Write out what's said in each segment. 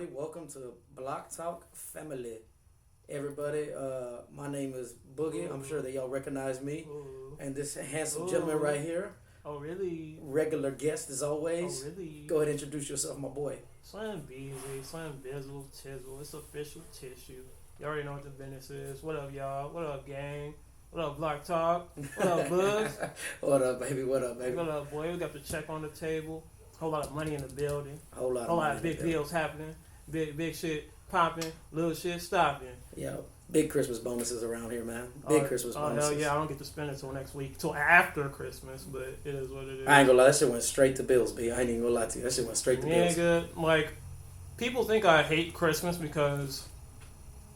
everybody. Welcome to Block Talk Family. Everybody, my name is Boogie. I'm sure that y'all recognize me. Ooh. And this handsome gentleman right here, Oh, really? regular guest as always. Oh, really? Go ahead and introduce yourself, my boy. Slim Beasley, Slim Bizzle, Tizzle. It's official tissue. You already know what the business is. What up, y'all? What up, gang? What up, Block Talk? What up, Bugs? What up, baby? What up, baby? What up, boy? We got the check on the table. Whole lot of money in the building. Whole lot Whole lot money of big in there. deals happening. Big shit popping. Little shit stopping. Yeah, big Christmas bonuses around here, man. Big Christmas bonuses. Hell yeah, I don't get to spend it till next week. Till after Christmas, but it is what it is. I ain't gonna lie, that shit went straight to bills, B. I ain't even gonna lie to you. That shit went straight to Yeah, bills. good. Like, people think I hate Christmas because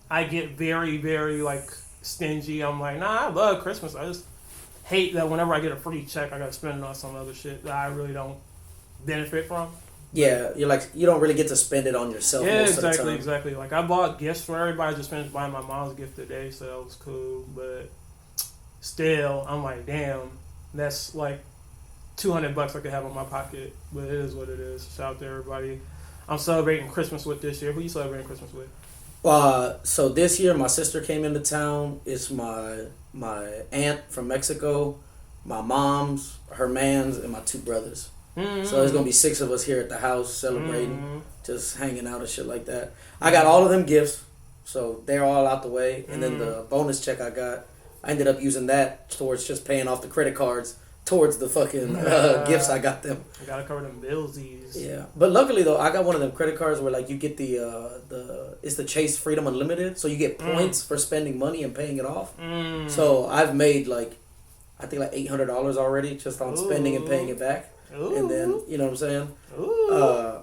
I get very, very, like, stingy. I'm like, nah, I love Christmas. I just hate that whenever I get a free check, I gotta spend it on some other shit that I really don't benefit from. Yeah, you're like, you don't really get to spend it on yourself Yeah, most of the exactly, time. exactly. Like, I bought gifts for everybody. I just finished buying my mom's gift today, so that was cool. But still, I'm like, damn, that's like $200 I could have in my pocket. But it is what it is. Shout out to everybody I'm celebrating Christmas with this year. Who you celebrating Christmas with? So this year my sister came into town. It's my aunt from Mexico, my mom's, her man's, and my two brothers. Mm-hmm. So there's gonna be 6 of us here at the house celebrating, just hanging out and shit like that. I got all of them gifts, so they're all out the way. And then the bonus check I got, I ended up using that towards just paying off the credit cards towards the fucking gifts I got them. I gotta cover them billsies. Yeah, but luckily though, I got one of them credit cards where like you get it's the Chase Freedom Unlimited, so you get points for spending money and paying it off. So I've made like, I think like $800 already just on spending and paying it back. Ooh. And then, you know what I'm saying? Ooh.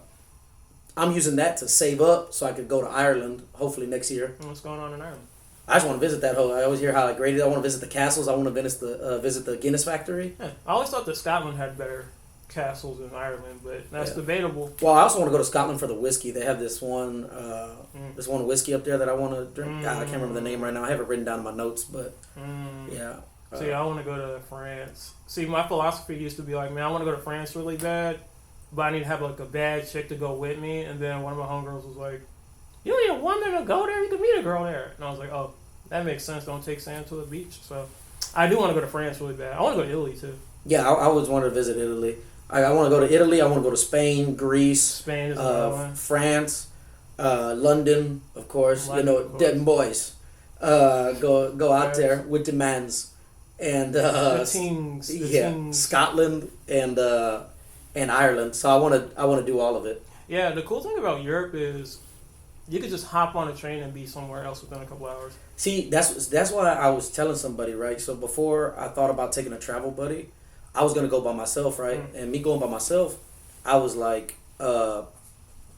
I'm using that to save up so I could go to Ireland hopefully next year. What's going on in Ireland? I just want to visit that whole. I always hear how like great it is. I want to visit the castles. I want to visit the Guinness factory. Yeah. I always thought that Scotland had better castles than Ireland, but that's debatable. Well, I also want to go to Scotland for the whiskey. They have this one whiskey up there that I want to drink. God, I can't remember the name right now. I have it written down in my notes, but yeah. See, I want to go to France. See, my philosophy used to be like, man, I want to go to France really bad, but I need to have like a bad chick to go with me. And then one of my homegirls was like, you don't need a woman to go there. You can meet a girl there. And I was like, oh, that makes sense. Don't take Sam to the beach. So I do want to go to France really bad. I want to go to Italy too. Yeah, I always wanted to visit Italy. I want to go to Italy. I want to go to Spain, Greece, Spain is another one. France, London, of course. London, you know, of course. dead boys. Go out there with the mans. And The teams. Scotland and Ireland. So I want to do all of it. Yeah, the cool thing about Europe is you could just hop on a train and be somewhere else within a couple hours. See, that's why I was telling somebody, right? So before I thought about taking a travel buddy, I was gonna go by myself, right? And me going by myself, I was like, I'm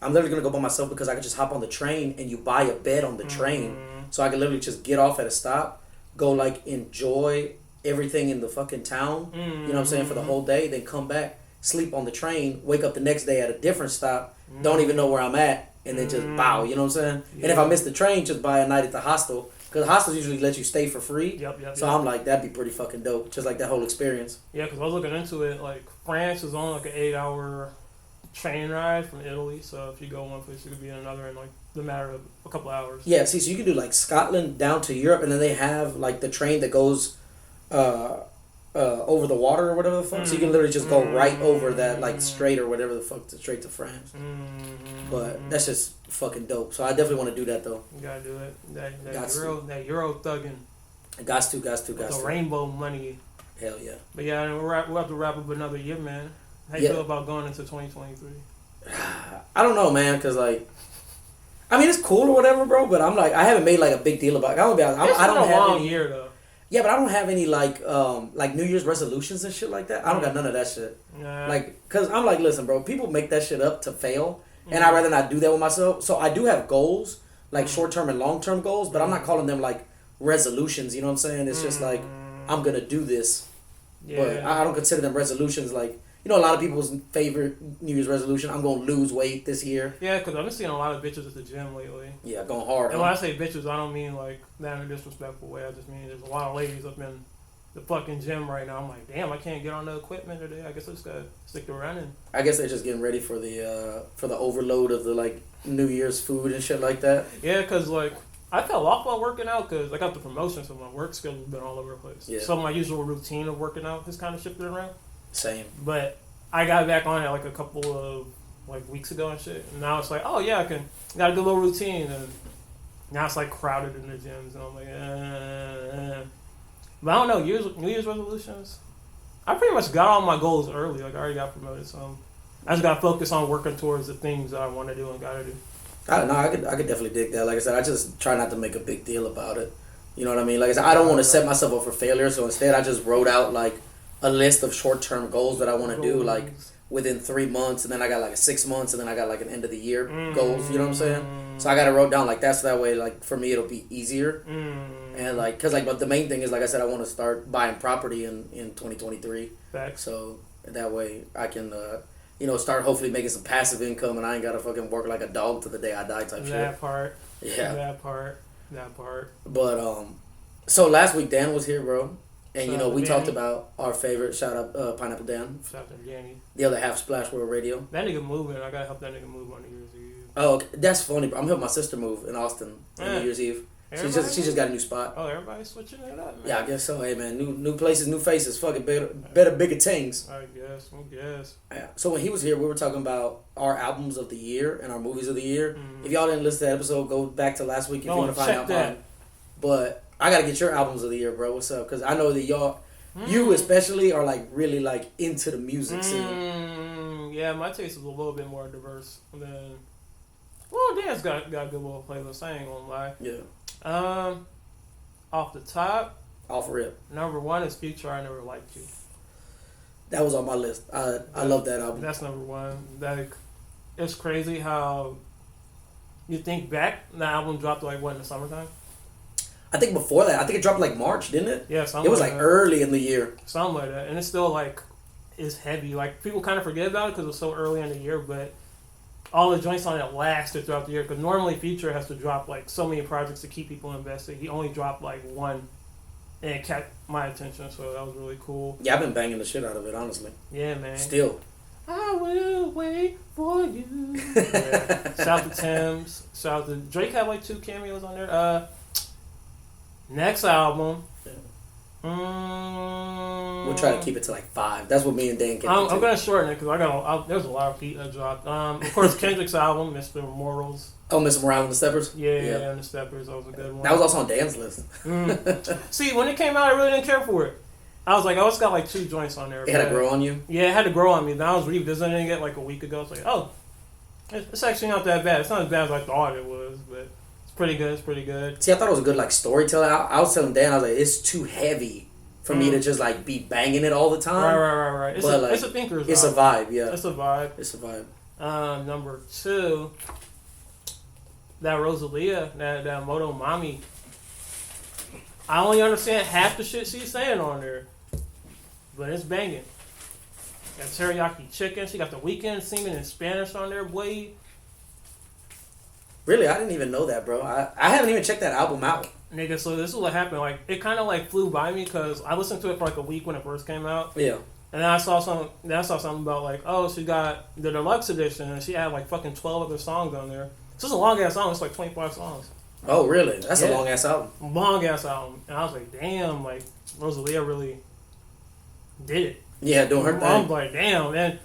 literally gonna go by myself because I could just hop on the train and you buy a bed on the train, so I could literally just get off at a stop, go like enjoy everything in the fucking town, you know what I'm saying, for the whole day, then come back, sleep on the train, wake up the next day at a different stop, don't even know where I'm at, and then just bow, you know what I'm saying? Yeah. And if I miss the train, just buy a night at the hostel, because hostels usually let you stay for free. Yep. So I'm like, that'd be pretty fucking dope, just like that whole experience. Yeah, because I was looking into it. Like, France is only like an 8-hour train ride from Italy. So if you go one place, you could be in another in like the matter of a couple hours. Yeah, see, so you can do like Scotland down to Europe, and then they have like the train that goes over the water or whatever the fuck. So you can literally just go right over that, like straight or whatever the fuck, straight to France. But that's just fucking dope. So I definitely want to do that though. You gotta do it. Got That Euro thugging. Got to. The rainbow money. Hell yeah. But yeah, we'll have to wrap up another year, man. How you feel about going into 2023? I don't know, man, because like, I mean, it's cool or whatever, bro. But I'm like, I haven't made like a big deal about it. I'm gonna be honest. I don't been a have long any. year though. Yeah, but I don't have any like New Year's resolutions and shit like that. I don't got none of that shit. Nah. Like, cause I'm like, listen, bro. People make that shit up to fail, and I'd rather not do that with myself. So I do have goals, like short term and long term goals, but I'm not calling them like resolutions. You know what I'm saying? It's just like I'm gonna do this, but I don't consider them resolutions. Like, you know, a lot of people's favorite New Year's resolution, I'm gonna lose weight this year. Yeah, because I've been seeing a lot of bitches at the gym lately. Yeah, going hard. And when I say bitches, I don't mean like that in a disrespectful way. I just mean there's a lot of ladies up in the fucking gym right now. I'm like, damn, I can't get on the equipment today. I guess I just gotta stick to running. I guess they're just getting ready for the overload of the like New Year's food and shit like that. Yeah, cause like I fell off while working out because I got the promotion, so my work schedule's been all over the place. Yeah. So my usual routine of working out has kind of shifted around. Same. But I got back on it like a couple of like weeks ago and shit. And now it's like, oh yeah, got a good little routine. And now it's like crowded in the gyms, and I'm like, But I don't know, New Year's resolutions. I pretty much got all my goals early. Like I already got promoted, so I just gotta focus on working towards the things that I want to do and gotta do. I could definitely dig that. Like I said, I just try not to make a big deal about it. You know what I mean? Like I said, I don't want to set myself up for failure, so instead I just wrote out like a list of short-term goals that I want to do, like within 3 months, and then I got like a 6 months, and then I got like an end of the year goals. You know what I'm saying? So I got it wrote down like that, so that way, like for me, it'll be easier. And like, cause like, but the main thing is, like I said, I want to start buying property in 2023. Facts. So that way I can, start hopefully making some passive income, and I ain't gotta fucking work like a dog to the day I die type shit. That part. Yeah. That part. But so last week Dan was here, bro. And, Shout out we to talked Danny. about our favorite, shout out Pineapple Dan. Shout out to Danny. The other half, Splash World Radio. That nigga moving. I gotta help that nigga move on New Year's Eve. Oh, okay. That's funny, bro. I'm helping my sister move in Austin on New Year's Eve. She just got a new spot. Oh, everybody's switching it up, man. Yeah, I guess so. Hey, man, new places, new faces. Fucking better, bigger things. I guess. Yeah. So when he was here, we were talking about our albums of the year and our movies of the year. If y'all didn't listen to that episode, go back to last week if you want to find out mine. But I gotta get your albums of the year, bro. What's up? Because I know that y'all, you especially, are like really like into the music scene. Yeah, my taste is a little bit more diverse than. Well, Dan's got a good little playlist. I ain't gonna lie. Yeah. Off the top. Off rip. Number 1 is Future. I Never Liked You. That was on my list. I love that album. That's number 1. It's crazy how you think back. The album dropped like what in the summertime. I think before that, I think it dropped like March, didn't it? Yeah, it was like early in the year. Something like that, and it's still like is heavy. Like people kind of forget about it because it was so early in the year, but all the joints on it lasted throughout the year. Because normally Future has to drop like so many projects to keep people invested. He only dropped like 1, and it kept my attention. So that was really cool. Yeah, I've been banging the shit out of it, honestly. Yeah, man. Still. I will wait for you. Yeah. Shout out to Tim's. Shout out to Drake. Had like 2 cameos on there. Next album. We'll try to keep it to like 5. That's what me and Dan kept. I'm gonna shorten it because there's a lot of feet that dropped. Of course, Kendrick's album, Mr. Morals. Oh, Mr. Morale and the Steppers. Yeah, and the Steppers. That was a good one. That was also on Dan's list. See, when it came out, I really didn't care for it. I was like, it's got like 2 joints on there. It had to grow on you. Yeah, it had to grow on me. Then I was revisiting it like a week ago. It's like, oh, it's actually not that bad. It's not as bad as I thought it was, but. Pretty good. See, I thought it was a good like storytelling. I was telling Dan, I was like, it's too heavy for me to just like be banging it all the time. Right. It's a thinker's vibe. It's a vibe, yeah. It's a vibe. Number 2, that Rosalia, that Moto Mami. I only understand half the shit she's saying on there, but it's banging. Got teriyaki chicken. She got the Weekend singing in Spanish on there, boy. Really? I didn't even know that, bro. I haven't even checked that album out. Nigga, so this is what happened. Like, it kind of like flew by me because I listened to it for like a week when it first came out. Yeah. And then I saw something about like, oh, she got the deluxe edition and she had like fucking 12 other songs on there. So it's a long ass song. It's like 25 songs. Oh, really? That's a long ass album. Long ass album. And I was like, damn, like Rosalia really did it. Yeah, doing her thing. I'm like, damn, and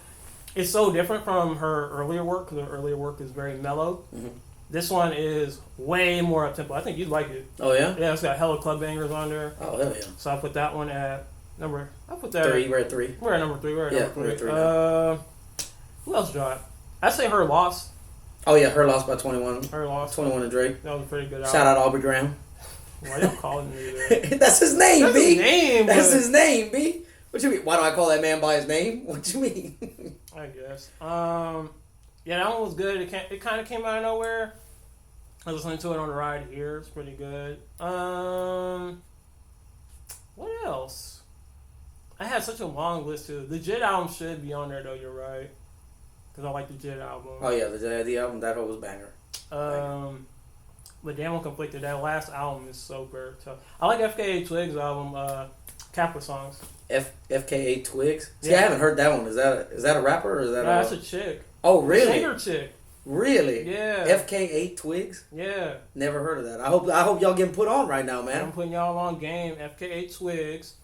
it's so different from her earlier work because her earlier work is very mellow. Mm-hmm. This one is way more up tempo. I think you'd like it. Oh yeah? Yeah, it's got hella club bangers on there. Oh hell yeah. So I put that one at number. I put that 3. We're at 3. We're at number 3. We're at 3 who else dropped? I'd say Her Loss. Oh yeah, Her Loss by 21. Her Loss. 21 and Drake. That was a pretty good album. Shout out Aubrey Graham. Why y'all calling me that? That's his name, That's B. his name. That's his name, B. What you mean? Why do I call that man by his name? What you mean? I guess. Yeah, that one was good. It kind of came out of nowhere. I was listening to it on the ride here. It's pretty good. What else? I had such a long list too. The Jid album should be on there though. You're right, because I like the Jid album. Oh yeah, the album that was banger. But damn, I'm conflicted. That last album is so good. So I like FKA Twigs' album. Capra songs. FKA Twigs. See, I haven't heard that one. Is that a rapper or is that? That's a chick. Oh, really? Singer chick. Really? Yeah. FKA Twigs. Yeah. Never heard of that. I hope y'all getting put on right now, man. I'm putting y'all on game. FKA Twigs.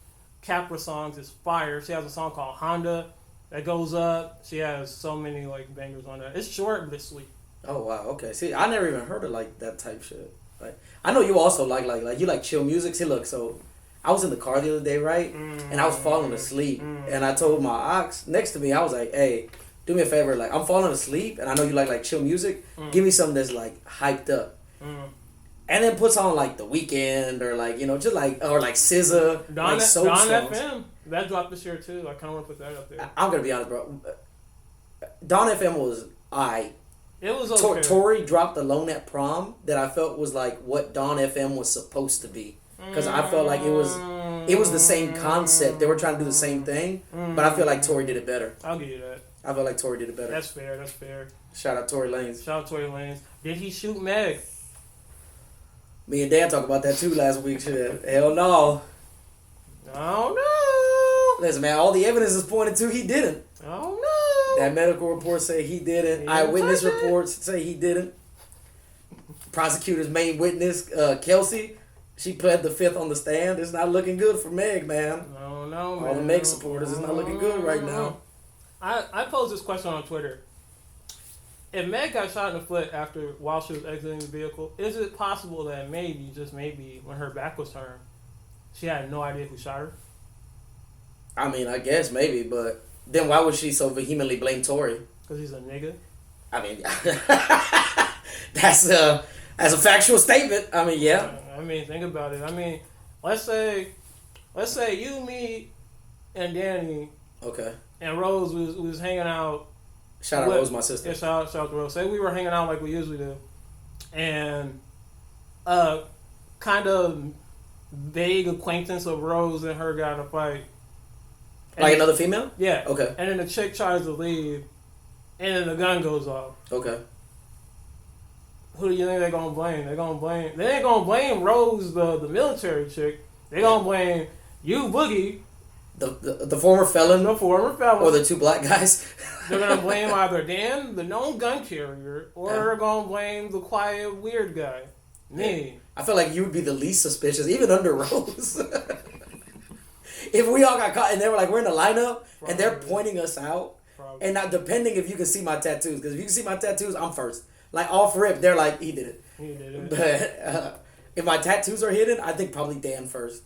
Capra songs is fire. She has a song called Honda that goes up. She has so many like bangers on that. It's short but it's sweet. Oh wow. Okay. See, I never even heard of like that type shit. Like, I know you also like you like chill music. See, look, so I was in the car the other day, right? And I was falling asleep. And I told my ox next to me, I was like, hey, do me a favor. Like, I'm falling asleep, and I know you like chill music. Give me something that's, like, hyped up. And then puts on, like, The Weeknd or, like, you know, just, like, or, like, SZA. Don songs. FM. That dropped this year, too. I kind of want to put that up there. I'm going to be honest, bro. Don FM was aight. It was okay. Tory dropped Alone at Prom that I felt was, like, what Don FM was supposed to be. Because I felt like it was the same concept. They were trying to do the same thing, but I feel like Tory did it better. I'll give you that. I feel like Tory did it better. That's fair. Shout out Tory Lanez. Shout out Tory Lanez. Did he shoot Meg? Me and Dan talked about that too last week. Shit. Hell no. Oh no. Listen, man, all the evidence is pointing to he didn't. Oh no. That medical report say he didn't. Eyewitness reports say he didn't. Prosecutor's main witness, Kelsey, she pled the fifth on the stand. It's not looking good for Meg, man. No, man. All the Meg supporters, it's not looking good right now. I posed this question on Twitter. If Meg got shot in the foot while she was exiting the vehicle, is it possible that maybe, just maybe, when her back was turned, she had no idea who shot her? I mean, I guess maybe, but then why would she so vehemently blame Tory? Because he's a nigga. I mean, that's a factual statement. I mean, yeah. I mean, think about it. I mean, let's say you, me, and Danny. Okay. And Rose was hanging out. Shout out Rose, my sister. Yeah, shout out to Rose. Say we were hanging out like we usually do, and kind of vague acquaintance of Rose and her got in a fight. And like another female? Yeah. Okay. And then the chick tries to leave, and then the gun goes off. Okay. Who do you think they're gonna blame? They ain't gonna blame Rose, the military chick. They gonna blame you, Boogie. The former felon? The former felon. Or the two black guys? They're going to blame either Dan, the known gun carrier, or they're going to blame the quiet, weird guy. Me. I feel like you would be the least suspicious, even under Rose. If we all got caught and they were like, we're in the lineup, and they're pointing us out, and not depending if you can see my tattoos, because if you can see my tattoos, I'm first. Like, off rip, they're like, he did it. He did it. But if my tattoos are hidden, I think probably Dan first.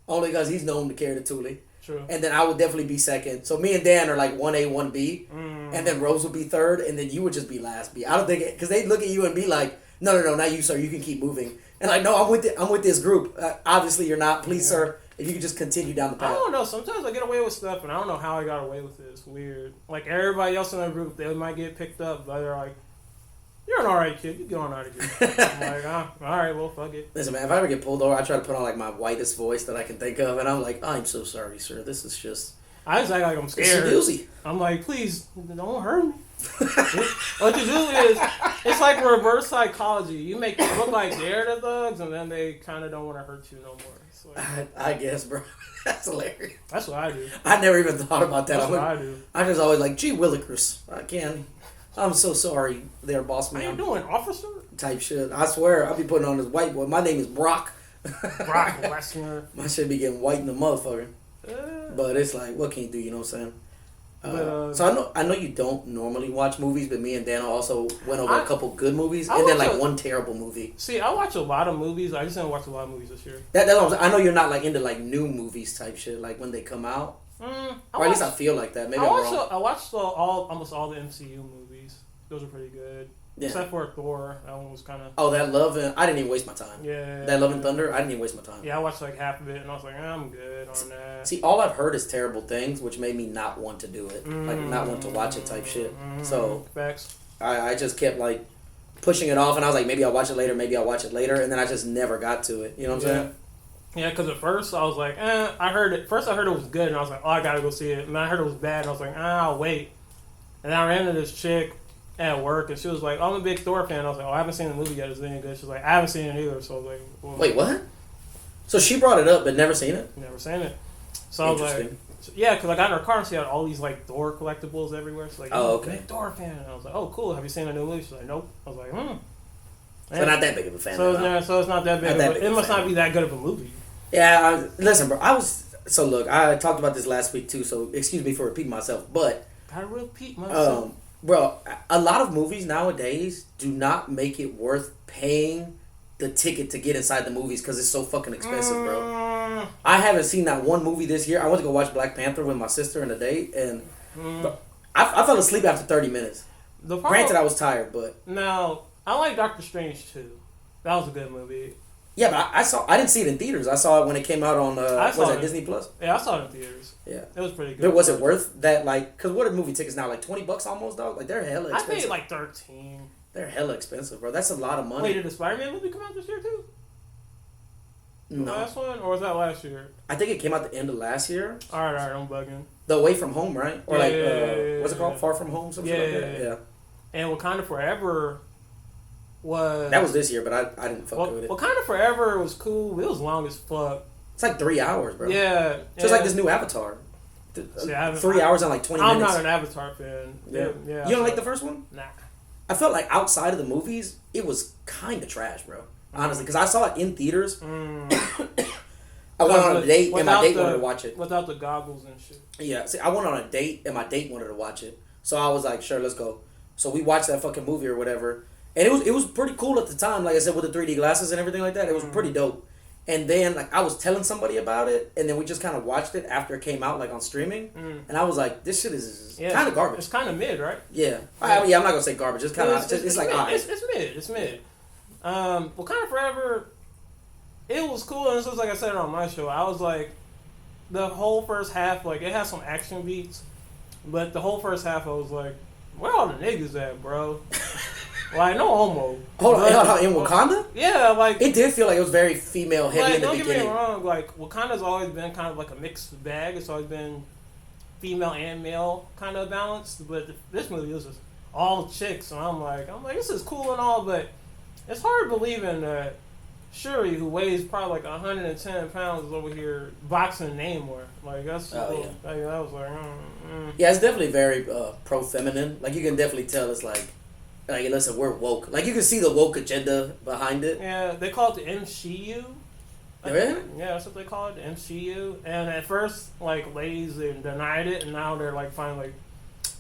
Only because he's known to carry the Thule. True. And then I would definitely be second. So me and Dan are like 1A, 1B. And then Rose would be third. And then you would just be last B. I don't think... Because they look at you and be like, no, not you, sir. You can keep moving. And like, no, I'm with this group. Obviously, you're not. Please, sir. If you could just continue down the path. I don't know. Sometimes I get away with stuff. And I don't know how I got away with it. It's weird. Like, everybody else in the group, they might get picked up. But they're like, you're an alright kid. You get on out of here. I'm like, alright, well, fuck it. Listen, man, if I ever get pulled over, I try to put on like my whitest voice that I can think of, and I'm like, I'm so sorry, sir. This is just... I just act like I'm scared. It's easy. I'm like, please, don't hurt me. What you do is, it's like reverse psychology. You make them look like they're the thugs, and then they kind of don't want to hurt you no more. Like, I guess, bro. That's hilarious. That's what I do. I never even thought about that. That's what I do. I just always like, gee willikers. I'm so sorry there, boss man. How you doing, officer? Type shit. I swear, I'll be putting on this white boy. My name is Brock. Brock Lesnar. My shit be getting white in the motherfucker. But it's like, what can you do, you know what I'm saying? So I know you don't normally watch movies, but me and Dan also went over a couple good movies and then like one terrible movie. See, I watch a lot of movies. I just didn't watch a lot of movies this year. That's what I'm saying. I know you're not like into like new movies type shit, like when they come out. Or at least I feel like that. Maybe I'm wrong. I watched almost all the MCU movies. Those are pretty good. Yeah. Except for Thor. That one was kind of... Oh, that Love and... I didn't even waste my time. Yeah. That Love and Thunder, I didn't even waste my time. Yeah, I watched like half of it and I was like, I'm good on that. See, all I've heard is terrible things, which made me not want to do it. Like, not want to watch it type shit. So... Facts. I just kept like pushing it off and I was like, maybe I'll watch it later, and then I just never got to it. You know what I'm saying? Yeah, because at first I was like, I heard it was good, and I was like, oh, I gotta go see it. And I heard it was bad, and I was like, I'll wait. And I ran into this chick at work, and she was like, I'm a big Thor fan. I was like, I haven't seen the movie yet. Is it any good? She was like, I haven't seen it either. So I was like, well, wait, what? So she brought it up, but never seen it? Never seen it. So I was like, yeah, because I got in her car and she had all these like Thor collectibles everywhere. She's like, oh, okay. I'm a Thor fan. And I was like, oh, cool. Have you seen a new movie? She's like, nope. I was like, So not that big of a fan. So it's not that big. It must not be that good of a movie. Yeah, listen, bro. So look, I talked about this last week too. So excuse me for repeating myself, but gotta repeat myself. Bro, a lot of movies nowadays do not make it worth paying the ticket to get inside the movies because it's so fucking expensive, bro. I haven't seen that one movie this year. I went to go watch Black Panther with my sister and a date, and bro, I fell asleep after 30 minutes. Granted, I was tired, but now I like Doctor Strange too. That was a good movie. Yeah, but I didn't see it in theaters. I saw it when it came out on Disney Plus? Yeah, I saw it in theaters. Yeah. It was pretty good. But was it worth that, like, because what are movie tickets now, like $20 almost, dog? Like, they're hella expensive. I paid like 13. They're hella expensive, bro. That's a lot of money. Wait, did the Spider-Man movie come out this year too? The last one? Or was that last year? I think it came out the end of last year. Alright, I'm bugging. The Away From Home, right? Or what's it called? Yeah. Far From Home? Something like that? Yeah. And Wakanda Forever was... That was this year, but I didn't fuck with it. Wakanda Forever was cool. It was long as fuck. It's like 3 hours, bro. Yeah. Just like this new Avatar. See, 3 hours and like 20 minutes. I'm not an Avatar fan. Yeah. You don't like the first one? Nah. I felt like outside of the movies, it was kind of trash, bro. Honestly, because I saw it in theaters. I went on a date and my date wanted to watch it. Without the goggles and shit. Yeah, see, I went on a date and my date wanted to watch it. So I was like, sure, let's go. So we watched that fucking movie or whatever. And it was pretty cool at the time, like I said, with the 3D glasses and everything like that. It was pretty dope. And then, like, I was telling somebody about it, and then we just kind of watched it after it came out, like, on streaming. And I was like, this shit is kind of garbage. It's kind of mid, right? Yeah. I'm not going to say garbage. It's kind of, it's like, all right. It's mid. Wakanda Forever, it was cool, and this was like I said on my show. I was like, the whole first half, like, it had some action beats, but the whole first half, I was like, where all the niggas at, bro? Like, no homo. Hold on, in Wakanda? Yeah, like... It did feel like it was very female heavy in the beginning. Don't get me wrong, like, Wakanda's always been kind of like a mixed bag. It's always been female and male kind of balanced, but this movie was just all chicks, and I'm like, this is cool and all, but it's hard believing that Shuri, who weighs probably like 110 pounds, is over here boxing Namor. Like, that's cool. Yeah. Like, I was like, Yeah, it's definitely very pro-feminine. Like, you can definitely tell it's like, listen, we're woke. Like, you can see the woke agenda behind it. Yeah, they call it the MCU. Really? Yeah, that's what they call it, the MCU. And at first, like, ladies, they denied it, and now they're, like, finally like,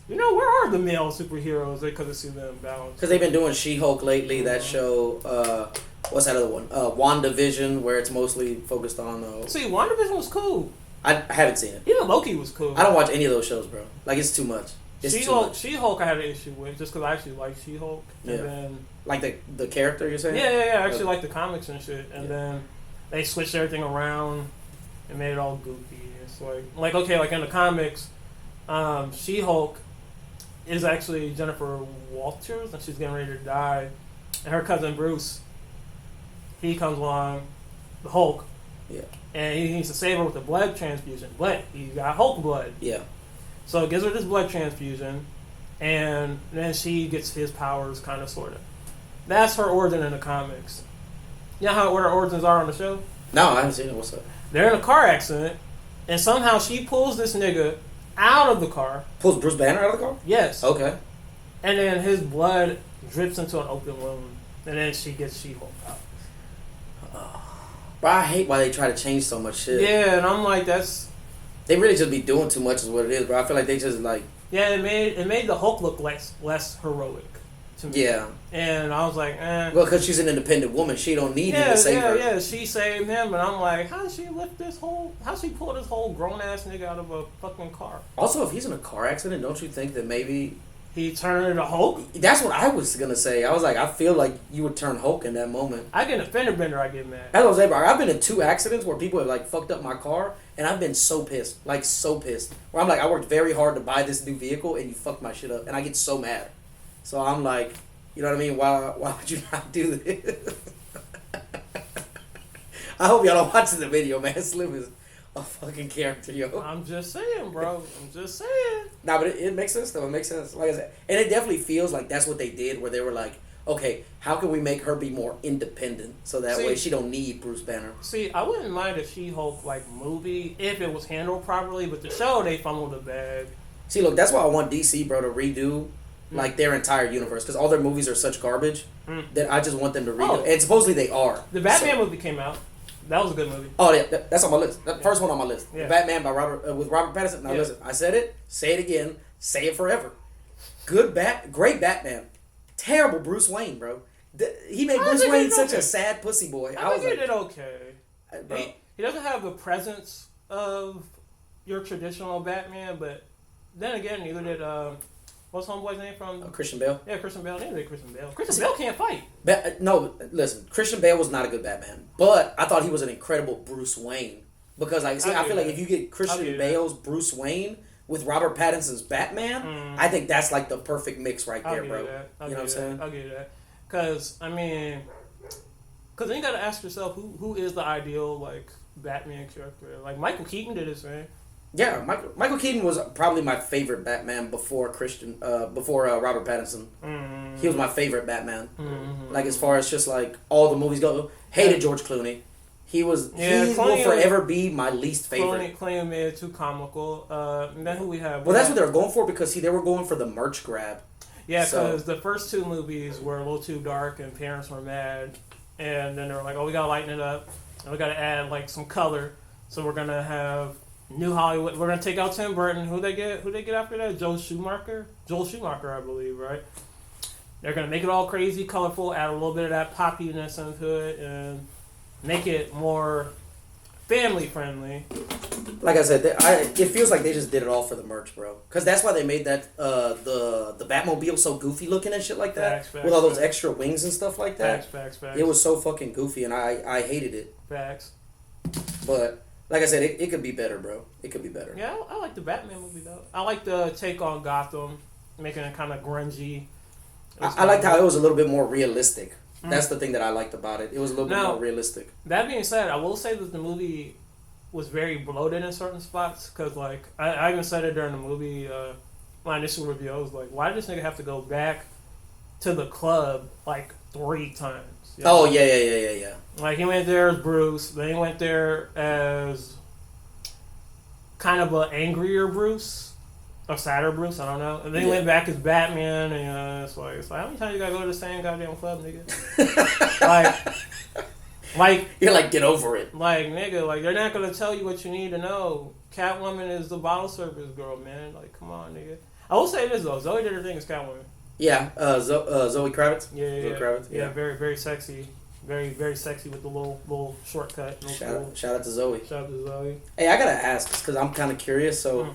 where are the male superheroes? Because they see them balanced. Because they've been doing She-Hulk lately, that show, what's that other one? WandaVision, where it's mostly focused on... See, WandaVision was cool. I haven't seen it. Even Loki was cool. I don't watch any of those shows, bro. Like, it's too much. She-Hulk I had an issue with, just because I actually like She-Hulk. Yeah. And then, like the character, you're saying? Yeah. I actually like the comics and shit. And then they switched everything around and made it all goofy. It's like in the comics, She-Hulk is actually Jennifer Walters, and she's getting ready to die. And her cousin Bruce, he comes along, the Hulk. Yeah. And he needs to save her with a blood transfusion, but he's got Hulk blood. Yeah. So it gives her this blood transfusion, and then she gets his powers, kind of, sort of. That's her origin in the comics. You know what her origins are on the show? No, I haven't seen it. What's up? They're in a car accident, and somehow she pulls this nigga out of the car. Pulls Bruce Banner out of the car? Yes. Okay. And then his blood drips into an open wound, and then she gets She-Hulk out. Bro, I hate why they try to change so much shit. Yeah, and I'm like, that's... They really just be doing too much is what it is, bro. I feel like they just, like... Yeah, it made the Hulk look less heroic to me. Yeah. And I was like, Well, because she's an independent woman. She don't need him to save her. Yeah, she saved him, and I'm like, how she pull this whole grown-ass nigga out of a fucking car? Also, if he's in a car accident, don't you think that maybe... He turned into Hulk? That's what I was going to say. I was like, I feel like you would turn Hulk in that moment. I get a fender bender, I get mad. That's what I'm saying, bro. I've been in 2 accidents where people have, like, fucked up my car, and I've been so pissed. Like, so pissed. Where I'm like, I worked very hard to buy this new vehicle, and you fucked my shit up. And I get so mad. So I'm like, you know what I mean? Why would you not do this? I hope y'all don't watch the video, man. Slim is a fucking character, yo. I'm just saying, bro. I'm just saying. Nah, but it makes sense, though. It makes sense. Like I said, and it definitely feels like that's what they did, where they were like, okay, how can we make her be more independent so that way she don't need Bruce Banner? See, I wouldn't mind a She-Hulk like movie if it was handled properly, but the show they fumbled the bag. See, look, that's why I want DC, bro, to redo like their entire universe because all their movies are such garbage that I just want them to redo. Oh. And supposedly they are. The Batman movie came out. That was a good movie. Oh, yeah, that's on my list. The first one on my list. Yeah. Batman by with Robert Pattinson. Now listen, I said it, say it again, say it forever. Great Batman. Terrible Bruce Wayne, bro. He made Bruce Wayne such a sad pussy boy. I think he did okay. Bro. He doesn't have the presence of your traditional Batman, but then again, neither did what's homeboy's name from Christian Bale. Yeah, Christian Bale. Neither did Christian Bale. Christian Bale can't fight. No, listen. Christian Bale was not a good Batman, but I thought he was an incredible Bruce Wayne because I feel like if you get Christian Bale's Bruce Wayne with Robert Pattinson's Batman, I think that's like the perfect mix right there, bro. You know what I'm saying? I'll give you that. Because then you got to ask yourself who is the ideal like Batman character? Like Michael Keaton did his thing. Yeah, Michael Keaton was probably my favorite Batman before Robert Pattinson. Mm-hmm. He was my favorite Batman. Mm-hmm. Like as far as just like all the movies go, hated George Clooney. He will forever be my least favorite. Clooney made it too comical. And then who we have? Well, that's what they were going for because they were going for the merch grab. Yeah, because the first two movies were a little too dark and parents were mad, and then they were like, "Oh, we gotta lighten it up, and we gotta add like some color." So we're gonna have New Hollywood. We're gonna take out Tim Burton. Who they get after that? Joel Schumacher, I believe, right? They're gonna make it all crazy, colorful, add a little bit of that poppiness into it, and make it more family friendly. Like I said, it feels like they just did it all for the merch, bro. Because that's why they made that the Batmobile so goofy looking and shit like that, with all those extra wings and stuff like that. Facts. It was so fucking goofy, and I hated it. Facts. But like I said, it could be better, bro. It could be better. Yeah, I like the Batman movie though. I like the take on Gotham, making it kind of grungy. I liked how it was a little bit more realistic. That's the thing that I liked about it. It was a little bit more realistic. That being said, I will say that the movie was very bloated in certain spots because, like, I even said it during the movie, my initial review. I was like, why did this nigga have to go back to the club like 3 times? You know? Oh, yeah. Like, he went there as Bruce, then he went there as kind of an angrier Bruce. Or sadder Bruce, I don't know. And then he went back as Batman, and it's like how many times you gotta go to the same goddamn club, nigga? like you're like, get over it. Like, nigga, like they're not gonna tell you what you need to know. Catwoman is the bottle service girl, man. Like, come on, nigga. I will say this though, Zoe did her thing as Catwoman. Yeah, Zoe Kravitz. Yeah, Zoe Kravitz. Yeah, very, very sexy. Very, very sexy with the little shortcut. Shout out to Zoe. Shout out to Zoe. Hey, I gotta ask because I'm kind of curious. So.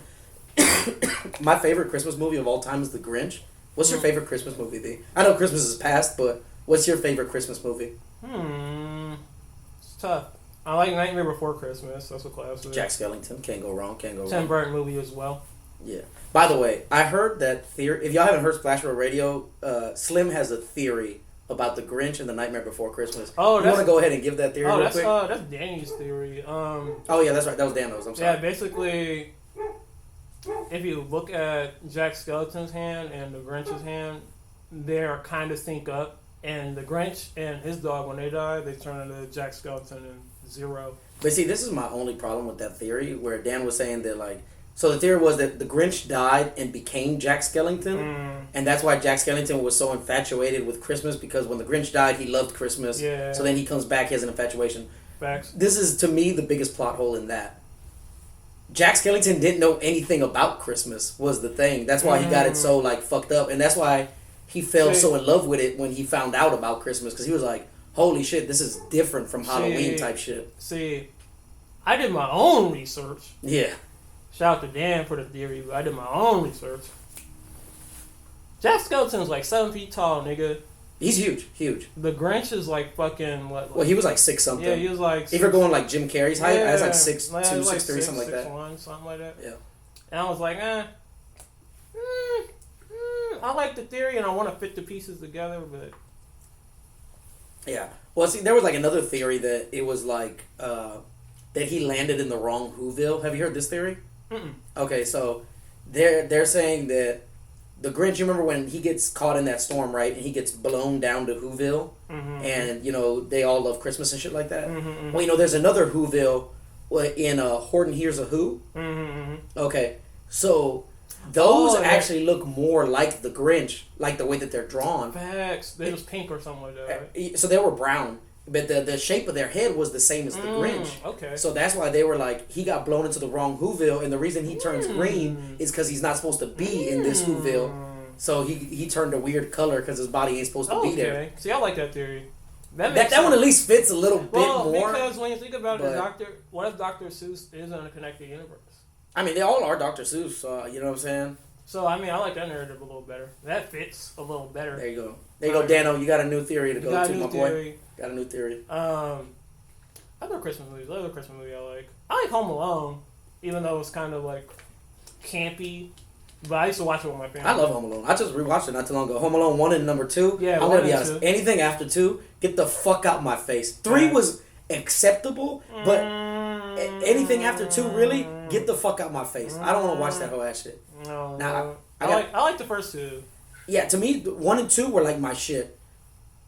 My favorite Christmas movie of all time is The Grinch. What's your favorite Christmas movie be? I know Christmas is past, but what's your favorite Christmas movie? It's tough. I like Nightmare Before Christmas. That's a classic. Jack Skellington. Can't go wrong. Tim Burton movie as well. Yeah. By the way, I heard that theory. If y'all haven't heard Splash Road Radio, Slim has a theory about The Grinch and The Nightmare Before Christmas. Oh, you want to go ahead and give that theory real quick? That's Danny's theory. Oh, yeah, that's right. That was Dano's. I'm sorry. Yeah, basically, if you look at Jack Skellington's hand and the Grinch's hand, they're kind of sync up. And the Grinch and his dog, when they die, they turn into Jack Skellington and Zero. But see, this is my only problem with that theory, where Dan was saying that, like, so the theory was that the Grinch died and became Jack Skellington, and that's why Jack Skellington was so infatuated with Christmas, because when the Grinch died, he loved Christmas. Yeah. So then he comes back, he has an infatuation. Facts. This is, to me, the biggest plot hole in that. Jack Skellington didn't know anything about Christmas, was the thing. That's why he got it so, like, fucked up. And that's why he fell so in love with it when he found out about Christmas. Because he was like, holy shit, this is different from Halloween type shit. See, I did my own research. Yeah. Shout out to Dan for the theory, but I did my own research. Jack Skellington's like 7 feet tall, nigga. He's huge. The Grinch is like fucking what? Well, he was like 6 something. Yeah, he was like. If you're going like Jim Carrey's height, that's like 6'2", like 6'3", something like that. 6'1", something like that. Yeah. And I was like, I like the theory and I want to fit the pieces together, but. Yeah. Well, see, there was like another theory that it was like that he landed in the wrong Whoville. Have you heard this theory? Mm-mm. Okay, so they're saying that the Grinch. You remember when he gets caught in that storm, right? And he gets blown down to Whoville, and they all love Christmas and shit like that. Well, there's another Whoville in Horton Hears a Who. Okay, so those actually look more like the Grinch, like the way that they're drawn. Facts. They was pink or something like that, right? So they were brown. But the shape of their head was the same as the Grinch. Okay. So that's why they were like, he got blown into the wrong Whoville, and the reason he turns green is because he's not supposed to be in this Whoville. So he turned a weird color because his body ain't supposed to be there. See, I like that theory. That one at least fits a little bit more. Because when you think about it, what if Dr. Seuss is in a connected universe? I mean, they all are Dr. Seuss, you know what I'm saying? So, I mean, I like that narrative a little better. That fits a little better. There you go. There you go, Dano. You got a new theory to go to, my boy. Got a new theory. Other Christmas movies. Other Christmas movie I like. I like Home Alone, even though it's kind of like campy. But I used to watch it with my family. I love Home Alone. I just rewatched it not too long ago. Home Alone 1 and number 2. Yeah, I'm gonna be honest. Anything after 2, get the fuck out my face. 3 was acceptable, but anything after 2, really, get the fuck out my face. I don't want to watch that whole ass shit. No. Now, I like the first 2. Yeah, to me, 1 and 2 were like my shit.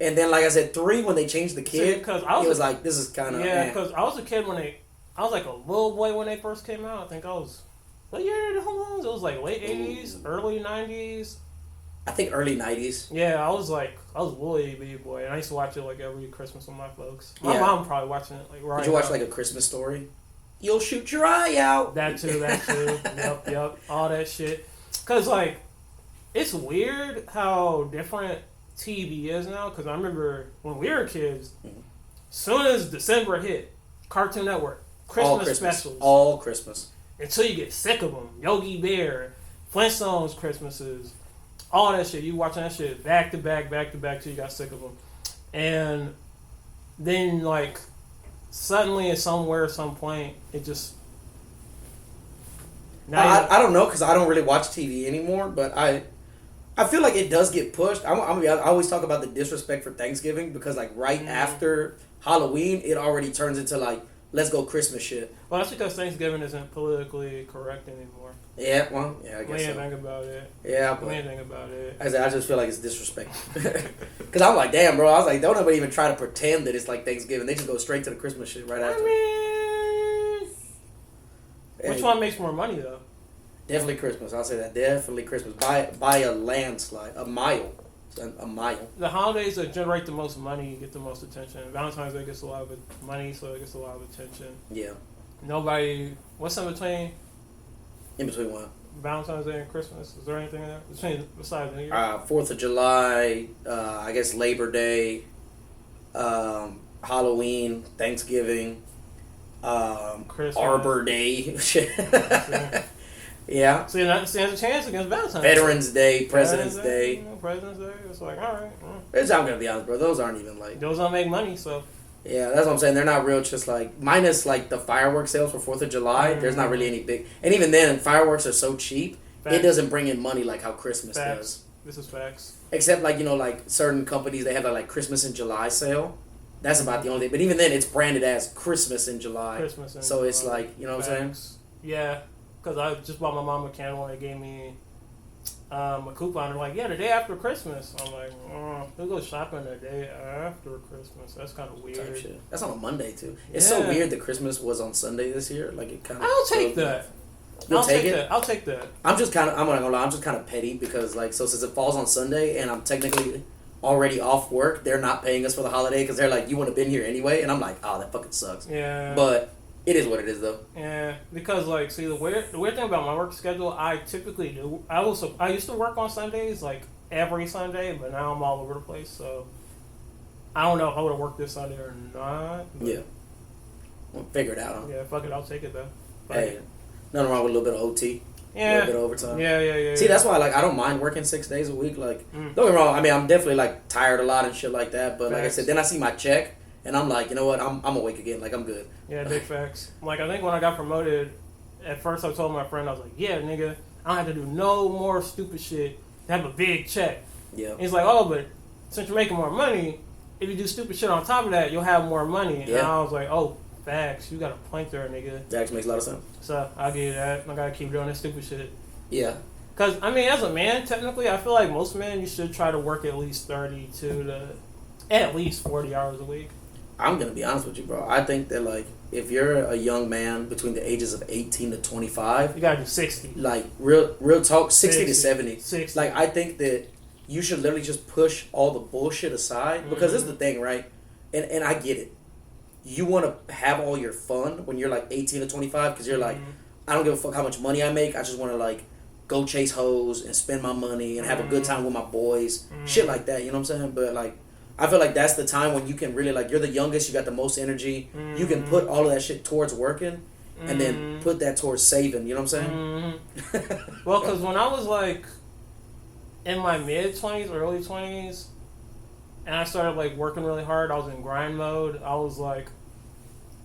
And then, like I said, 3, when they changed the kid, it was like, this is kind of... Yeah, because I was a kid I was like a little boy when they first came out. I think I was... What year did Home Alone? It was like late 80s, early 90s. I think early 90s. Yeah, I was a little baby boy, and I used to watch it like every Christmas with my folks. My mom probably watching it like right now. Did you watch like A Christmas Story? You'll shoot your eye out. That too. Yep. All that shit. Because like, it's weird how different TV is now, because I remember when we were kids, soon as December hit, Cartoon Network, Christmas specials. All Christmas. Until you get sick of them. Yogi Bear, Flintstones Christmases, all that shit. You watching that shit back to back till you got sick of them. And then like, suddenly at some point, it just... I don't know, because I don't really watch TV anymore, but I feel like it does get pushed. I always talk about the disrespect for Thanksgiving, because like right after Halloween, it already turns into like, let's go Christmas shit. Well, that's because Thanksgiving isn't politically correct anymore. Yeah, well, yeah, I guess so. Think about it. Yeah, but... think about it. I just feel like it's disrespect. Because I'm like, damn, bro. I was like, don't nobody even try to pretend that it's like Thanksgiving. They just go straight to the Christmas shit right after. Which one makes more money, though? Definitely Christmas. I'll say that. Definitely Christmas. By a landslide. A mile. A mile. The holidays that generate the most money get the most attention. Valentine's Day gets a lot of money, so it gets a lot of attention. Yeah. Nobody... What's in between? In between what? Valentine's Day and Christmas. Is there anything in there? Besides New Year? 4th of July, I guess Labor Day, Halloween, Thanksgiving, Arbor Day. Yeah. So that stands a chance against Valentine's Veterans Day, President's Day. President's Day. It's like, all right. I'm going to be honest, bro. Those aren't even like... Those don't make money, so... Yeah, that's what I'm saying. They're not real, just like... Minus like the fireworks sales for 4th of July, there's not really any big... And even then, fireworks are so cheap, it doesn't bring in money like how Christmas does. This is facts. Except like, like certain companies, they have that like Christmas in July sale. That's about the only thing. But even then, it's branded as Christmas in July. So it's like, you know what I'm saying? Yeah. Because I just bought my mom a candle and they gave me a coupon. They're like, yeah, the day after Christmas. I'm like, we'll go shopping the day after Christmas. That's kind of weird. Type shit. That's on a Monday, too. It's so weird that Christmas was on Sunday this year. Like, it kind of... I'll take that. You'll take it? I'll take that. I'm not gonna lie, I'm just kind of petty because, like, so since it falls on Sunday and I'm technically already off work, they're not paying us for the holiday because they're like, you would have been here anyway. And I'm like, oh, that fucking sucks. Yeah. But... It is what it is, though. Yeah, because like, see, the weird thing about my work schedule, I typically do. I used to work on Sundays, like every Sunday, but now I'm all over the place. So I don't know if I would have worked this Sunday or not. Yeah, we'll figure it out. Huh? Yeah, fuck it, I'll take it though. Hey, nothing wrong with a little bit of OT. Yeah, a little bit of overtime. Yeah. See, that's why like I don't mind working 6 days a week. Like, don't get me wrong. I mean, I'm definitely like tired a lot and shit like that. But like I said, then I see my check. And I'm like, you know what? I'm awake again. Like, I'm good. Yeah, big facts. Like, I think when I got promoted, at first I told my friend, I was like, yeah, nigga, I don't have to do no more stupid shit to have a big check. Yeah. And he's like, oh, but since you're making more money, if you do stupid shit on top of that, you'll have more money. Yeah. And I was like, oh, facts. You got a point there, nigga. That actually makes a lot of sense. So, I'll give you that. I gotta keep doing this stupid shit. Yeah. Because, I mean, as a man, technically, I feel like most men, you should try to work at least 32 to at least 40 hours a week. I'm going to be honest with you, bro. I think that, like, if you're a young man between the ages of 18 to 25... You got to do 60. Like, real talk, 60 to 70. 60. Like, I think that you should literally just push all the bullshit aside. Because this is the thing, right? And I get it. You want to have all your fun when you're, like, 18 to 25. Because you're like, I don't give a fuck how much money I make. I just want to, like, go chase hoes and spend my money and have a good time with my boys. Shit like that, you know what I'm saying? But, like... I feel like that's the time when you can really, like, you're the youngest, you got the most energy. You can put all of that shit towards working and then put that towards saving, you know what I'm saying? Well, because when I was, like, in my mid-20s, early 20s, and I started, like, working really hard, I was in grind mode. I was, like,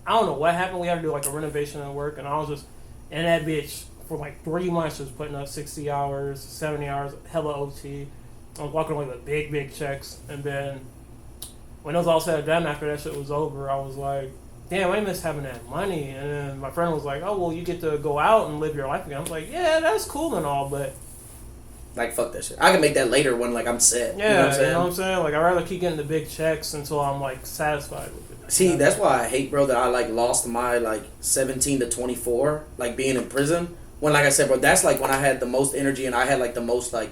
I don't know what happened. We had to do, like, a renovation at work, and I was just in that bitch for, like, 3 months just putting up 60 hours, 70 hours, hella OT. I was walking away with big checks, and then... when it was all said and done, after that shit was over, I was like, damn, I miss having that money. And then my friend was like, oh, well, you get to go out and live your life again. I was like, yeah, that's cool and all, but... like, fuck that shit. I can make that later when, like, I'm set. Yeah, you know what I'm saying? Like, I'd rather keep getting the big checks until I'm, like, satisfied with it. See, that's why I hate, bro, that I, like, lost my, like, 17 to 24, like, being in prison. When, like I said, bro, that's, like, when I had the most energy and I had, like, the most, like,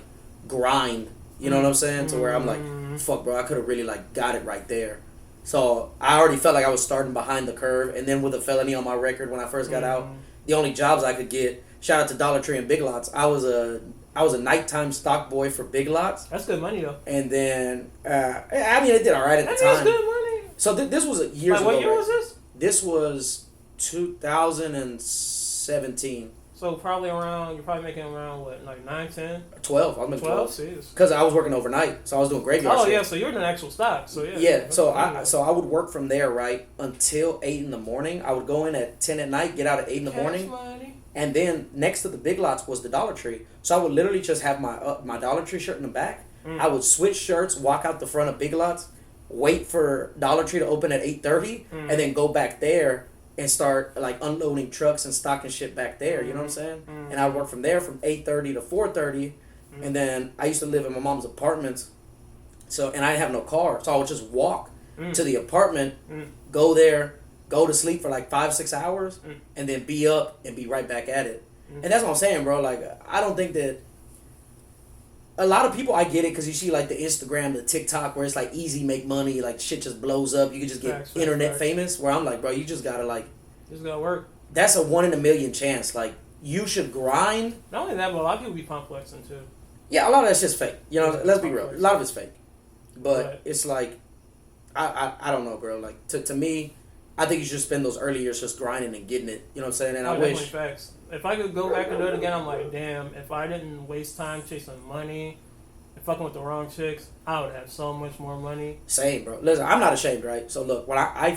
grind. You know what I'm saying? To where I'm like, fuck, bro, I could have really, like, got it right there. So I already felt like I was starting behind the curve. And then with a felony on my record when I first got out, the only jobs I could get, shout out to Dollar Tree and Big Lots, I was a nighttime stock boy for Big Lots. That's good money, though. And then, I mean, it did all right at the time. That's good money. So this was years ago. What year was this? This was 2017. So probably around, you're probably making around, what, like 9, 10? 12. I was making 12. 12? Because I was working overnight, so I was doing graveyard Oh, shift. yeah, so you were doing actual stock. So, yeah. Yeah, so I would work from there, right, until 8 in the morning. I would go in at 10 at night, get out at 8 in the morning. Money. And then next to the Big Lots was the Dollar Tree. So I would literally just have my Dollar Tree shirt in the back. I would switch shirts, walk out the front of Big Lots, wait for Dollar Tree to open at 8:30, and then go back there and start, like, unloading trucks and stocking shit back there, you know what I'm saying? And I would work from there from 8:30 to 4:30, and then I used to live in my mom's apartment, and I didn't have no car, so I would just walk to the apartment, go there, go to sleep for like 5-6 hours, and then be up and be right back at it. And that's what I'm saying, bro. Like, I don't think that... a lot of people, I get it, because you see, like, the Instagram, the TikTok, where it's, like, easy make money, like, shit just blows up. You can just get internet famous, where I'm like, bro, you just gotta, like... just gotta work. That's a 1 in a million chance. Like, you should grind. Not only that, but a lot of people be pump flexing, too. Yeah, a lot of that's just fake. You know, let's be real. A lot of it's fake. But it's like, I don't know, bro. Like, to me, I think you should spend those early years just grinding and getting it. You know what I'm saying? And I wish... facts. If I could go back and do it again, I'm like, damn, if I didn't waste time chasing money and fucking with the wrong chicks, I would have so much more money. Same, bro. Listen, I'm not ashamed, right? So look, when I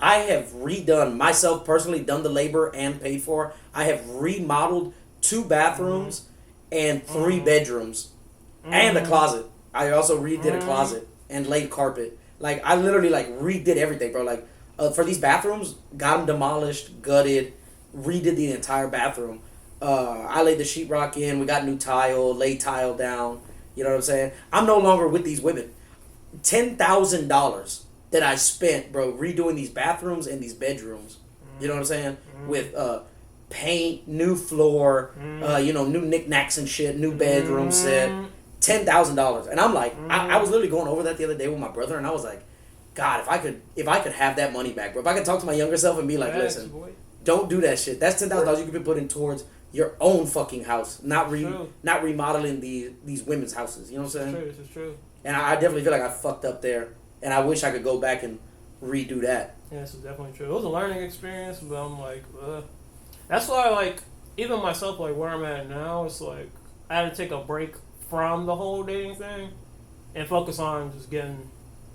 have redone, myself personally, done the labor and paid for, I have remodeled 2 bathrooms and 3 bedrooms and a closet. I also redid a closet and laid carpet. Like, I literally, like, redid everything, bro. Like, for these bathrooms, got them demolished, gutted, redid the entire bathroom. I laid the sheetrock in. We got new tile, laid tile down. You know what I'm saying? I'm no longer with these women. $10,000 that I spent, bro, redoing these bathrooms and these bedrooms. You know what I'm saying? With paint, new floor, new knickknacks and shit, new bedroom set. $10,000. And I'm like, I was literally going over that the other day with my brother, and I was like, God, if I could have that money back, bro. If I could talk to my younger self and be like, listen, don't do that shit. That's $10,000 you could be putting towards your own fucking house, not remodeling these women's houses. You know what I'm saying? This is true. And I definitely feel like I fucked up there, and I wish I could go back and redo that. Yeah, this is definitely true. It was a learning experience, but I'm like, that's why, like, even myself, like, where I'm at now, it's like, I had to take a break from the whole dating thing and focus on just getting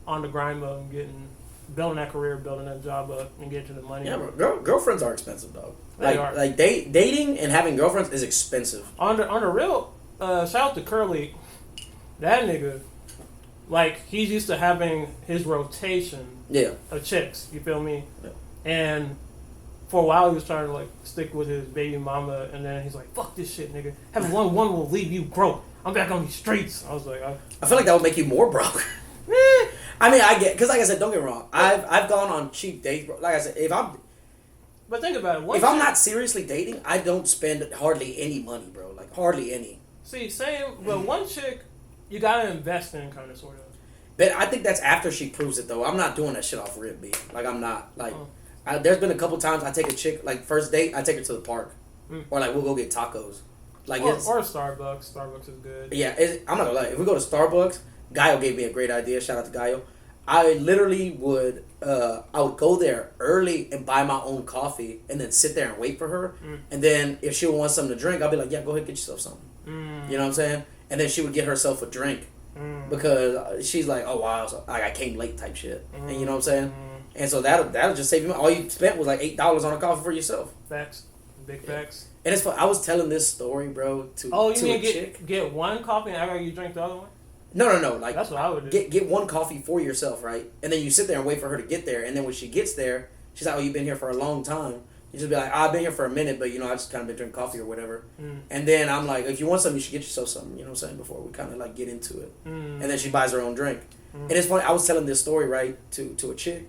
on the grind mode and building that career, building that job up, and getting to the money. Yeah, bro. Girlfriends are expensive, though. Like dating and having girlfriends is expensive. On the real, shout out to Curly, that nigga, like, he's used to having his rotation of chicks, you feel me? Yeah. And for a while he was trying to like stick with his baby mama, and then he's like, "Fuck this shit, nigga. Having one woman will leave you broke. I'm back on these streets." I was like, I feel like that would make you more broke. I mean, I get, because like I said, don't get me wrong. I've gone on cheap dates, bro. Like I said, but think about it. If I'm not seriously dating, I don't spend hardly any money, bro. Like hardly any. See, same, but one chick you gotta invest in, kind of, sort of. But I think that's after she proves it, though. I'm not doing that shit off rip, B. Like I'm not like. There's been a couple times I take a chick, like first date, I take her to the park, or like we'll go get tacos. Like or Starbucks. Starbucks is good. Yeah, I'm not gonna lie. If we go to Starbucks, Gaio gave me a great idea. Shout out to Gaio. I literally would go there early and buy my own coffee and then sit there and wait for her. And then if she would want something to drink, I'd be like, yeah, go ahead, get yourself something. You know what I'm saying? And then she would get herself a drink because she's like, oh wow, so, like I came late type shit. And you know what I'm saying? And so that'll just save you money. All you spent was like $8 on a coffee for yourself. Facts. Big facts. And it's fun. I was telling this story, bro, to a chick. Get one coffee and after you drink the other one? No. Like that's what I would do. Get one coffee for yourself, right? And then you sit there and wait for her to get there. And then when she gets there, she's like, "Oh, you've been here for a long time." You just be like, "I've been here for a minute, but I just kind of been drinking coffee or whatever." And then I'm like, "If you want something, you should get yourself something." You know what I'm saying? Before we kind of like get into it. And then she buys her own drink. And it's funny. I was telling this story right to a chick,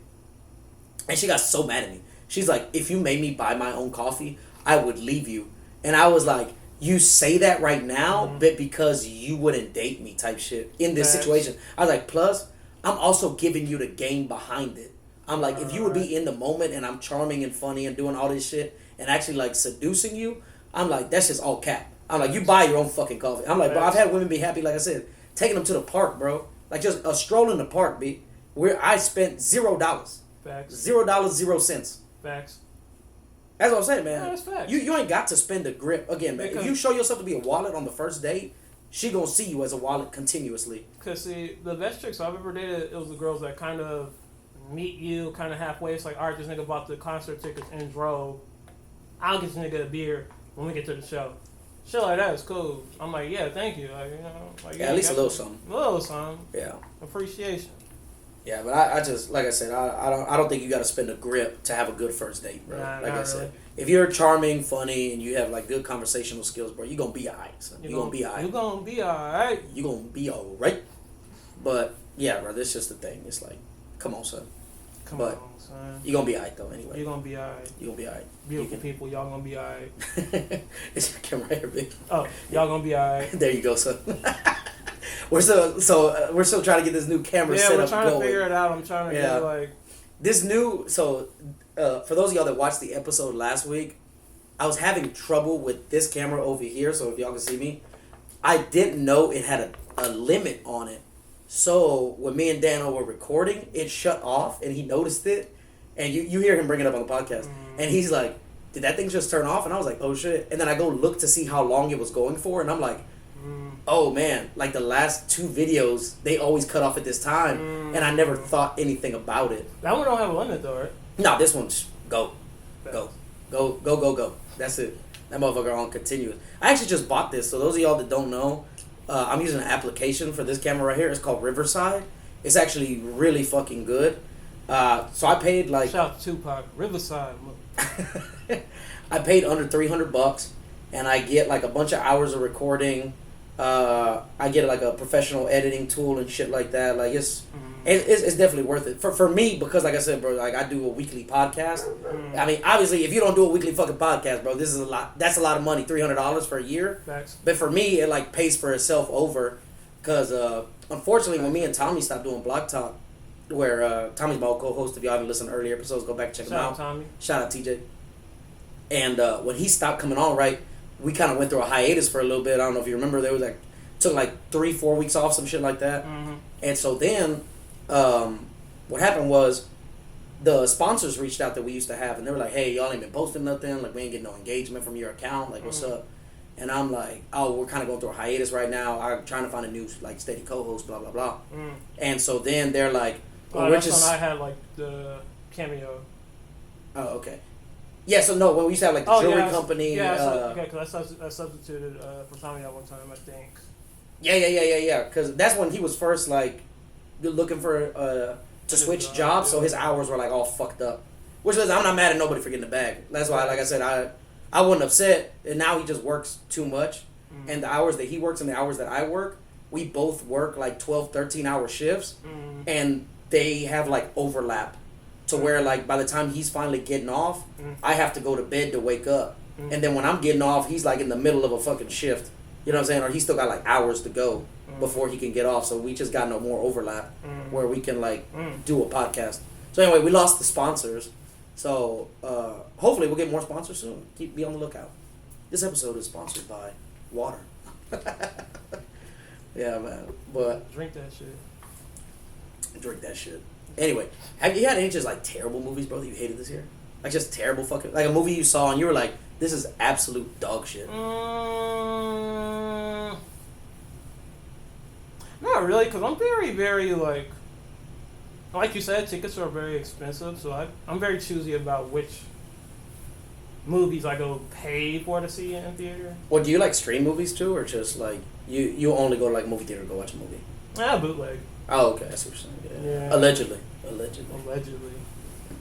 and she got so mad at me. She's like, "If you made me buy my own coffee, I would leave you." And I was like, you say that right now, but because you wouldn't date me type shit in this situation. I was like, plus, I'm also giving you the game behind it. I'm like, if you would be in the moment and I'm charming and funny and doing all this shit and actually like seducing you, I'm like, that's just all cap. I'm like, you buy your own fucking coffee. I'm like, bro, I've had women be happy, like I said, taking them to the park, bro. Like just a stroll in the park, B, where I spent $0. Facts. $0, 0 cents. Facts. That's what I'm saying, man. No, that's facts. You ain't got to spend a grip. Again, man, if you show yourself to be a wallet on the first date, she gonna see you as a wallet continuously. Because, see, the best chicks I've ever dated, it was the girls that kind of meet you kind of halfway. It's like, all right, this nigga bought the concert tickets and drove. I'll get this nigga a beer when we get to the show. Shit like that is cool. I'm like, yeah, thank you. Like, like, yeah, at least a little something. A little something. Yeah. Appreciation. Yeah, but I just, like I said, I don't think you got to spend a grip to have a good first date, bro. Nah, like I said, really. If you're charming, funny, and you have like good conversational skills, bro, you gonna be alright, son. You gonna be alright. You gonna be alright. You gonna be alright. But yeah, bro, that's just the thing. It's like, come on, son. Come on, son. You gonna be alright though, anyway. You gonna be alright. You gonna be alright. Beautiful people, y'all gonna be alright. It's your camera here, big. Oh, y'all gonna be alright. There you go, son. We're still trying to get this new camera set up. Yeah, we're trying to figure it out. I'm trying to get like this new. So, for those of y'all that watched the episode last week, I was having trouble with this camera over here. So if y'all can see me, I didn't know it had a limit on it. So when me and Dano were recording, it shut off, and he noticed it, and you hear him bring it up on the podcast, and he's like, "Did that thing just turn off?" And I was like, "Oh shit!" And then I go look to see how long it was going for, and I'm like, oh man, like the last 2 videos, they always cut off at this time, and I never thought anything about it. That one don't have a limit though, right? No, this one's go. That's it. That motherfucker on continuous. I actually just bought this, so those of y'all that don't know, I'm using an application for this camera right here. It's called Riverside. It's actually really fucking good. So I paid like... Shout out to Tupac. Riverside. I paid under $300, and I get like a bunch of hours of recording. I get like a professional editing tool and shit like that. Like it's definitely worth it for me because like I said, bro, like I do a weekly podcast. I mean, obviously, if you don't do a weekly fucking podcast, bro, this is a lot. That's a lot of money, $300 for a year. Facts. But for me, it like pays for itself over because unfortunately, when me and Tommy stopped doing Block Talk, where Tommy's my co-host. If y'all haven't listened to earlier episodes, go back and check him out. Shout out Tommy. Shout out TJ. And when he stopped coming on, right, we kind of went through a hiatus for a little bit. I don't know if you remember. There was like took like 3-4 weeks off, some shit like that. And so then, what happened was the sponsors reached out that we used to have, and they were like, "Hey, y'all ain't been posting nothing. Like, we ain't getting no engagement from your account. Like, what's up?" And I'm like, "Oh, we're kind of going through a hiatus right now. I'm trying to find a new like steady co-host, blah blah blah." And so then they're like, "Well, that's when I had like the cameo." Oh, okay. Yeah, so no, when we used to have like the jewelry company. Yeah, okay, because I substituted for Tommy at one time, I think. Yeah. Because that's when he was first like looking for to switch jobs, so his hours were like all fucked up. Which was, I'm not mad at nobody for getting the bag. That's why, like I said, I wasn't upset. And now he just works too much. And the hours that he works and the hours that I work, we both work like 12, 13-hour shifts. And they have like overlap to where like by the time he's finally getting off, I have to go to bed to wake up. And then when I'm getting off, he's like in the middle of a fucking shift. You know what I'm saying? Or he's still got like hours to go before he can get off. So we just got no more overlap where we can like do a podcast. So anyway, we lost the sponsors. So hopefully we'll get more sponsors soon. Be on the lookout. This episode is sponsored by water. Yeah, man. But drink that shit. Drink that shit. Anyway, have you had any just like terrible movies, bro, that you hated this year? Like just terrible fucking, like a movie you saw and you were like, this is absolute dog shit. Not really, because I'm very, very like you said, tickets are very expensive, so I'm very choosy about which movies I go pay for to see in theater. Well, do you like stream movies too, or just like you only go to like movie theater to go watch a movie? Yeah, bootleg. Oh, okay, that's what you're saying. Yeah. Allegedly.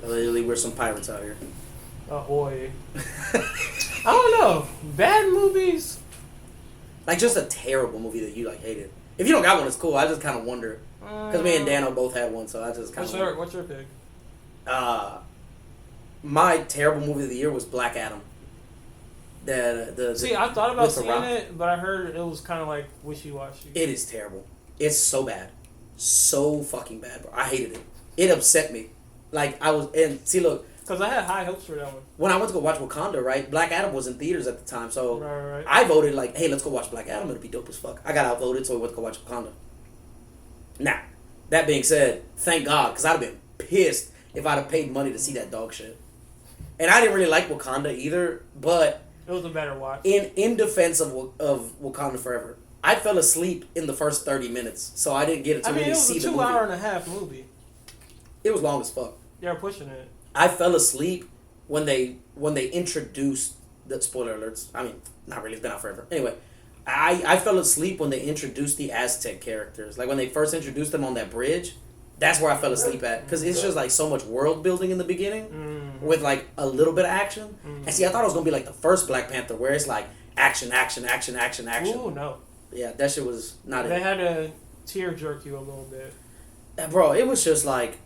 Allegedly, we're some pirates out here. Ahoy. I don't know. Bad movies. Like just a terrible movie that you like hated. If you don't got one, it's cool. I just kind of wonder. Because me and Dano both had one, so I just kind of. What's your pick? My terrible movie of the year was Black Adam. See, I thought about seeing it, but I heard it was kind of like wishy-washy. It is terrible. It's so bad. So fucking bad, bro. I hated it. It upset me. Like, I was... And, see, look... Because I had high hopes for that one. When I went to go watch Wakanda, right? Black Adam was in theaters at the time, so... Right. I voted like, hey, let's go watch Black Adam. It'll be dope as fuck. I got outvoted, so we went to go watch Wakanda. Now, that being said, thank God, because I'd have been pissed if I'd have paid money to see that dog shit. And I didn't really like Wakanda either, but... It was a better watch. In defense of Wakanda Forever, I fell asleep in the first 30 minutes, so I didn't get to really see the movie. It was a 2 hour and a half movie. It was long as fuck. They were pushing it. I fell asleep when they introduced the spoiler alerts. I mean, not really. It's been out forever. Anyway, I fell asleep when they introduced the Aztec characters. Like when they first introduced them on that bridge. That's where I fell asleep at. Because it's just like so much world building in the beginning with like a little bit of action. And see, I thought it was going to be like the first Black Panther where it's like action. Ooh, no. Yeah, that shit was not They had to tear jerk you a little bit. Bro, it was just like...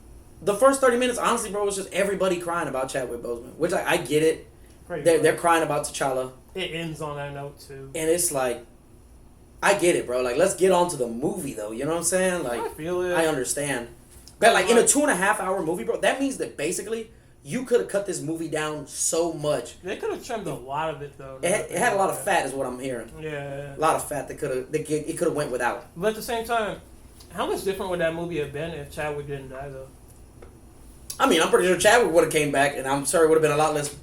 The first 30 minutes, honestly, bro, was just everybody crying about Chadwick Boseman. Which I get it. They're crying about T'Challa. It ends on that note, too. And it's like... I get it, bro. Like, let's get on to the movie, though. You know what I'm saying? Like, I feel it. I understand. But, like, in a 2.5 hour movie, bro, that means that basically you could have cut this movie down so much. They could have trimmed a lot of it, though. It had a lot of fat, is what I'm hearing. Yeah. A lot of fat that it could have went without. But at the same time, how much different would that movie have been if Chadwick didn't die, though? I mean, I'm pretty sure Chadwick would have came back, and I'm sure it would have been a lot less...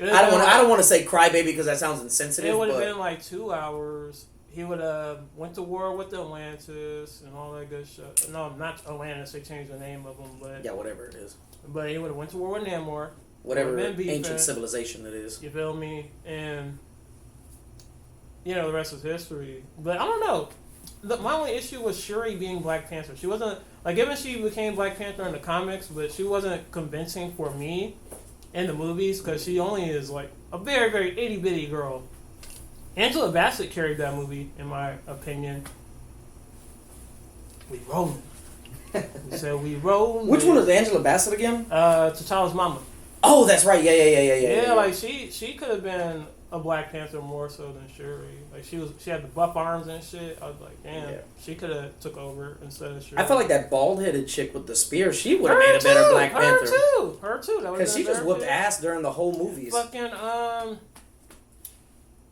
I don't want to say crybaby because that sounds insensitive. It would have been like 2 hours. He would have went to war with Atlantis and all that good shit. No, not Atlantis. They changed the name of them, but yeah, whatever it is. But he would have went to war with Namor. Whatever ancient civilization it is. You feel me? And the rest is history. But I don't know. My only issue was Shuri being Black Panther. She wasn't like even she became Black Panther in the comics, but she wasn't convincing for me in the movies because she only is like a very, very itty bitty girl. Angela Bassett carried that movie, in my opinion. We rolling. We said we rolling. Which one is Angela Bassett again? T'Challa's mama. Oh, that's right. Yeah. Like she could have been a Black Panther more so than Shuri. Like she had the buff arms and shit. I was like, damn, she could have took over instead of Shuri. I felt like that bald headed chick with the spear. She would have made a better Black Panther. Her too. Because she just whooped ass during the whole movies. Fucking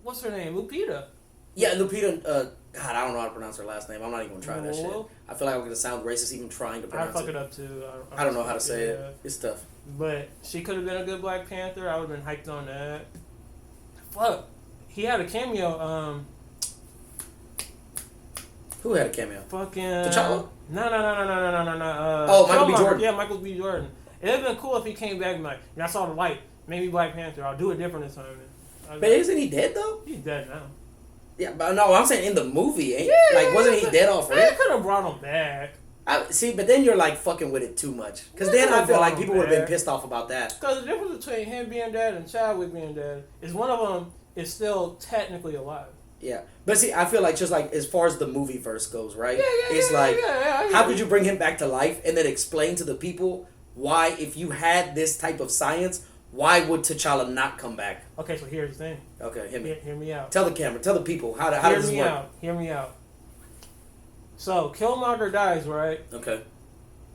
what's her name? Lupita. Yeah, Lupita. God, I don't know how to pronounce her last name. I'm not even gonna try that shit. I feel like I'm gonna sound racist even trying to pronounce it. I fuck it up too. I don't know how to say it. It's tough. But she could have been a good Black Panther. I would have been hyped on that. Fuck. He had a cameo. Who had a cameo? Fucking T'Challa? No. Michael B. Jordan. Yeah, Michael B. Jordan. It'd have been cool if he came back and like, I saw the light. Maybe Black Panther. I'll do it different this time. But isn't he dead though? He's dead now. Yeah, but no, I'm saying in the movie, wasn't he dead off? They could have brought him back. See, but then you're like fucking with it too much. Because then I feel like people would have been pissed off about that. Because the difference between him being dead and Chadwick being dead is one of them is still technically alive. Yeah, but see, I feel like just like as far as the movie verse goes, right? It's like, how could you bring him back to life and then explain to the people why, if you had this type of science, why would T'Challa not come back? Okay, so here's the thing. Okay, Hear me out. Tell the camera, tell the people how does this work? Hear me out. So Killmonger dies, right? Okay.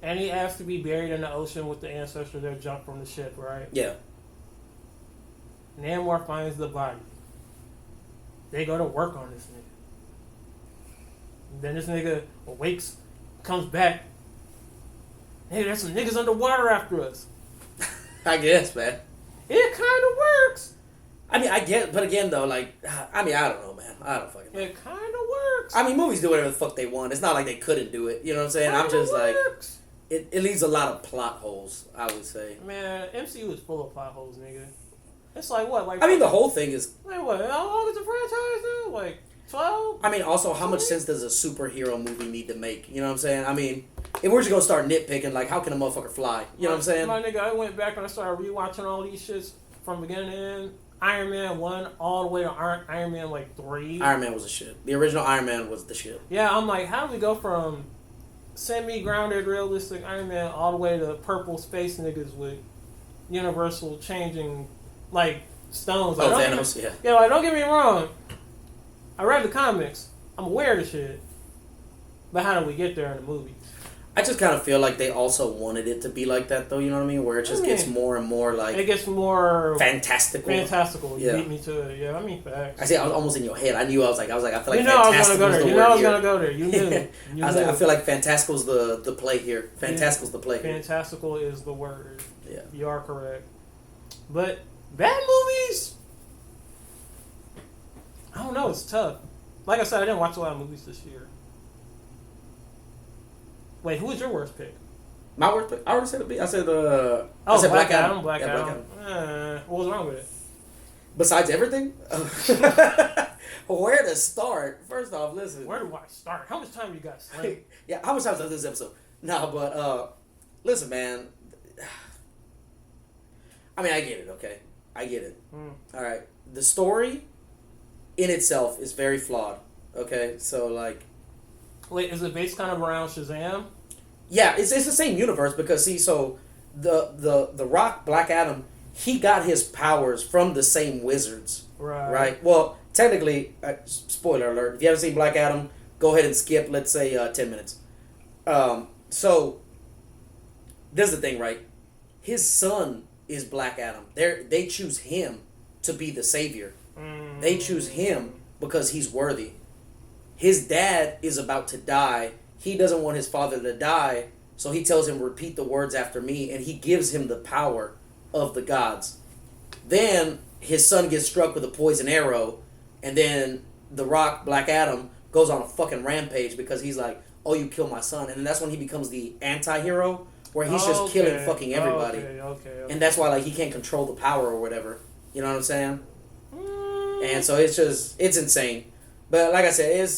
And he asks to be buried in the ocean with the ancestor that jumped from the ship, right? Yeah. Namor finds the body. They go to work on this nigga. And then this nigga awakes, comes back. Hey, there's some niggas underwater after us. I guess, man. It kind of works. I mean, I get, but again, though, like, I mean, I don't know, man. I don't fucking know. It kind of works. I mean, movies do whatever the fuck they want. It's not like they couldn't do it. You know what I'm saying? I'm just works. like, it leaves a lot of plot holes, I would say. Man, MCU is full of plot holes, nigga. It's like what? Like I mean, the whole thing is. Like what? How long is the franchise now? Like 12? I mean, also, how much sense does a superhero movie need to make? You know what I'm saying? I mean, if we're just gonna start nitpicking, like, how can a motherfucker fly? You know what I'm saying? My nigga, I went back and I started rewatching all these shits from beginning to end. Iron Man 1 all the way to Iron Man like 3. Iron Man was the shit. The original Iron Man was the shit. Yeah, I'm like, how do we go from semi-grounded, realistic Iron Man all the way to purple space niggas with universal changing, like, stones? Like, Thanos, yeah. Yeah, like, don't get me wrong. I read the comics. I'm aware of the shit. But how do we get there in the movies? I just kind of feel like they also wanted it to be like that, though. You know what I mean? Where it just gets more and more like it gets more fantastical. You beat me to it. Yeah, I mean facts. I see. I was almost in your head. I knew. I was like, I feel like fantastical. I was gonna go there. You know, I was gonna go there. You knew. I was like, I feel like fantastical's the play here. Fantastical's the play. Fantastical is the word. Yeah, you are correct. But bad movies, I don't know. It's tough. Like I said, I didn't watch a lot of movies this year. Wait, who was your worst pick? My worst pick? I already said I said I said Black Adam. Black Adam. What was wrong with it? Besides everything? Where to start? First off, listen. Where do I start? How much time you got, Slim? Yeah, how much time is this episode? No, but listen, man. I mean, I get it, okay? I get it. All right. The story in itself is very flawed, okay? So, like... Wait, is it based kind of around Shazam? Yeah, it's the same universe because, see, so the Rock, Black Adam, he got his powers from the same wizards. Right? Well, technically, spoiler alert, if you haven't seen Black Adam, go ahead and skip, let's say, 10 minutes. So, this is the thing, right? His son is Black Adam. They choose him to be the savior. They choose him because he's worthy. His dad is about to die. He doesn't want his father to die, so he tells him, repeat the words after me, and he gives him the power of the gods. Then his son gets struck with a poison arrow, and then the Rock, Black Adam, goes on a fucking rampage because he's like, oh, you killed my son. And that's when he becomes the anti-hero, where he's just killing fucking everybody. Okay. And that's why, like, he can't control the power or whatever. You know what I'm saying? And so it's insane. But like I said,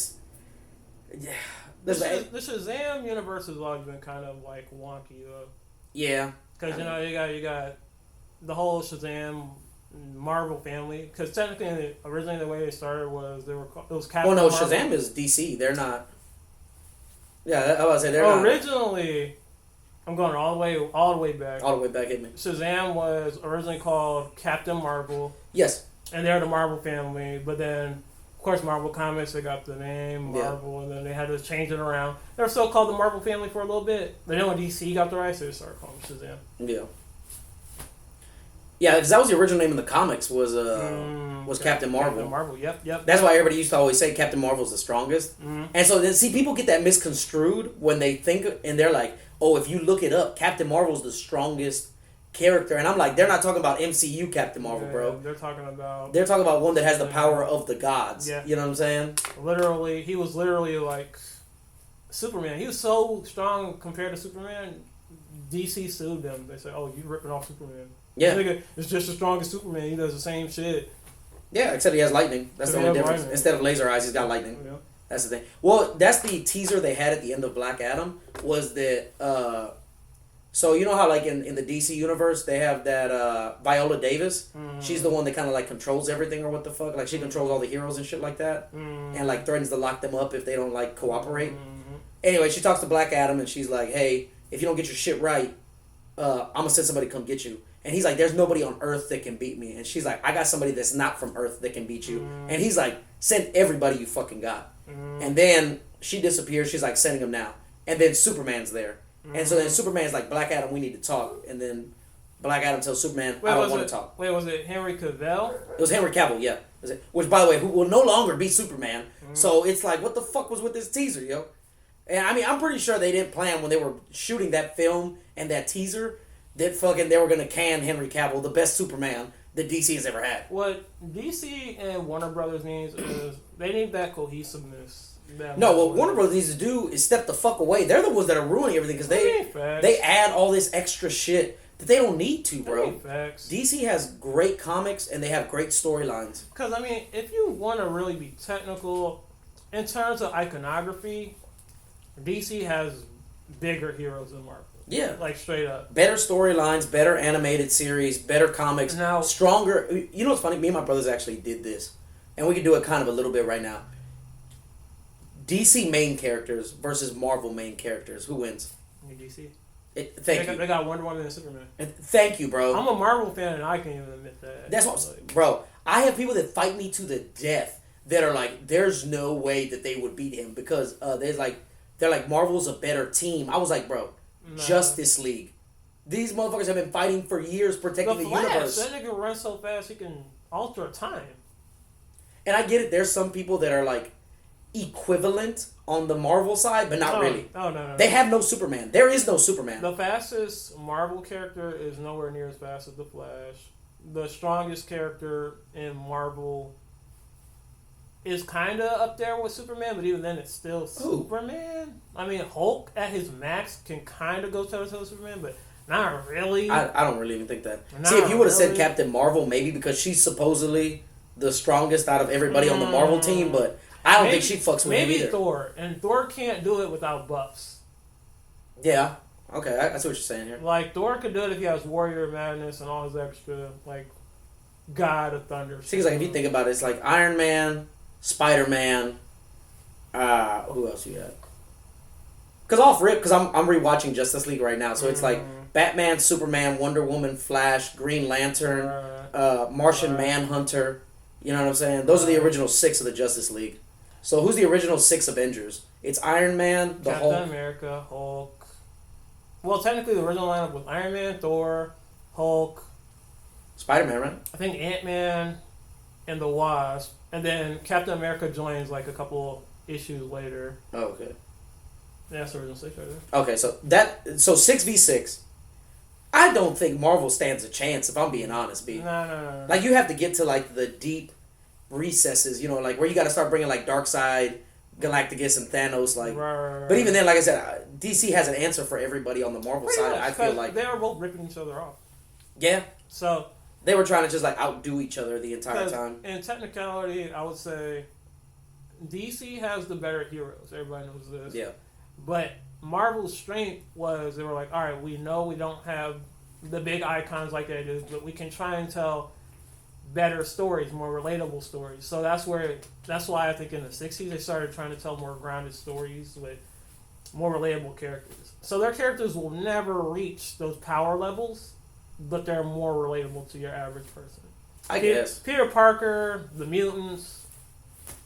the Shazam universe has always been kind of like wonky though. Yeah, because you got the whole Shazam Marvel family. Because technically, originally the way they started was it was Captain Marvel. Shazam is DC. They're not. Yeah, I was say they're not. Originally, I'm going all the way back. All the way back, hit me. Shazam was originally called Captain Marvel. Yes. And they're the Marvel family, but then, of course, Marvel Comics, they got the name Marvel, and then they had to change it around. They were still called the Marvel family for a little bit, but then when DC got the rights, they started calling Shazam. Yeah. Yeah, because that was the original name in the comics was Captain Marvel. Captain Marvel, yep. That's why everybody used to always say Captain Marvel's the strongest. And so then, see, people get that misconstrued when they think, and they're like, oh, if you look it up, Captain Marvel's the strongest character. And I'm like, they're not talking about MCU Captain Marvel, bro. They're talking about one that has the power of the gods. Yeah. You know what I'm saying? Literally, he was literally like Superman. He was so strong compared to Superman. DC sued them. They said, "Oh, you ripping off Superman." Yeah, this nigga is just as strong as Superman. He does the same shit. Yeah, except he has lightning. That's the only difference. Lightning. Instead of laser eyes, he's got lightning. That's the thing. Well, that's the teaser they had at the end of Black Adam. Was that so you know how like in the DC universe they have that Viola Davis. She's the one that kind of like controls everything or what the fuck. Like she controls all the heroes and shit like that, and like threatens to lock them up if they don't like cooperate. Anyway, she talks to Black Adam and she's like, "Hey, if you don't get your shit right, I'm gonna send somebody to come get you." And he's like, "There's nobody on Earth that can beat me." And she's like, "I got somebody that's not from Earth that can beat you." And he's like, "Send everybody you fucking got." And then she disappears. She's like, "Sending him now." And then Superman's there. And so then Superman's like, "Black Adam, we need to talk." And then Black Adam tells Superman, "I don't want to talk." Wait, was it Henry Cavill? It was Henry Cavill, yeah. Which, by the way, who will no longer be Superman. So it's like, what the fuck was with this teaser, yo? And I mean, I'm pretty sure they didn't plan when they were shooting that film and that teaser that fucking they were going to can Henry Cavill, the best Superman that DC has ever had. What DC and Warner Brothers needs is they need that cohesiveness. No, what Warner Brothers needs to do is step the fuck away. They're the ones that are ruining everything because they add all this extra shit that they don't need to, bro. DC has great comics and they have great storylines. Because, I mean, if you want to really be technical, in terms of iconography, DC has bigger heroes than Marvel. Yeah. Like, straight up. Better storylines, better animated series, better comics, now, stronger. You know what's funny? Me and my brothers actually did this. And we can do it kind of a little bit right now. DC main characters versus Marvel main characters. Who wins? DC. Thank you. They got Wonder Woman and Superman. Thank you, bro. I'm a Marvel fan and I can't even admit that. That's what, bro. I have people that fight me to the death that are like, there's no way that they would beat him because they're like Marvel's a better team. I was like, bro, Justice League. These motherfuckers have been fighting for years protecting the universe. That nigga runs so fast he can alter time. And I get it. There's some people that are like equivalent on the Marvel side, but not really. No. They have no Superman. There is no Superman. The fastest Marvel character is nowhere near as fast as the Flash. The strongest character in Marvel is kind of up there with Superman, but even then it's still Superman. I mean, Hulk at his max can kind of go toe-to-toe with Superman, but not really. I don't really even think that. See, if you would have said Captain Marvel, maybe because she's supposedly the strongest out of everybody on the Marvel team, but I don't think she fucks with him either. Maybe Thor, and Thor can't do it without buffs. Yeah. Okay, I see what you're saying here. Like, Thor could do it if he has Warrior Madness and all his extra, like, God of Thunder. See, like, if you think about it, it's like Iron Man, Spider-Man, who else you got? Because I'm rewatching Justice League right now, so it's like Batman, Superman, Wonder Woman, Flash, Green Lantern, Martian Manhunter. You know what I'm saying? Those are the original 6 of the Justice League. So who's the original 6 Avengers? It's Iron Man, the Hulk. Captain America, Hulk. Well, technically the original lineup was Iron Man, Thor, Hulk. Spider-Man, right? I think Ant-Man and the Wasp. And then Captain America joins like a couple issues later. Oh, okay. Yeah, that's the original 6 right there. Okay, so 6v6. I don't think Marvel stands a chance, if I'm being honest, B. No. Like, you have to get to, like, the deep recesses, you know, like, where you got to start bringing, like, Darkseid, Galactus, and Thanos, like... Right. But even then, like I said, DC has an answer for everybody on the Marvel side, I feel like... They were both ripping each other off. Yeah. So... They were trying to just, like, outdo each other the entire time. In technicality, I would say DC has the better heroes. Everybody knows this. Yeah. But Marvel's strength was they were like, all right, we know we don't have the big icons like they do, but we can try and tell better stories, more relatable stories. So that's why I think in the 60s they started trying to tell more grounded stories with more relatable characters. So their characters will never reach those power levels, but they're more relatable to your average person. I guess. Peter Parker, the mutants.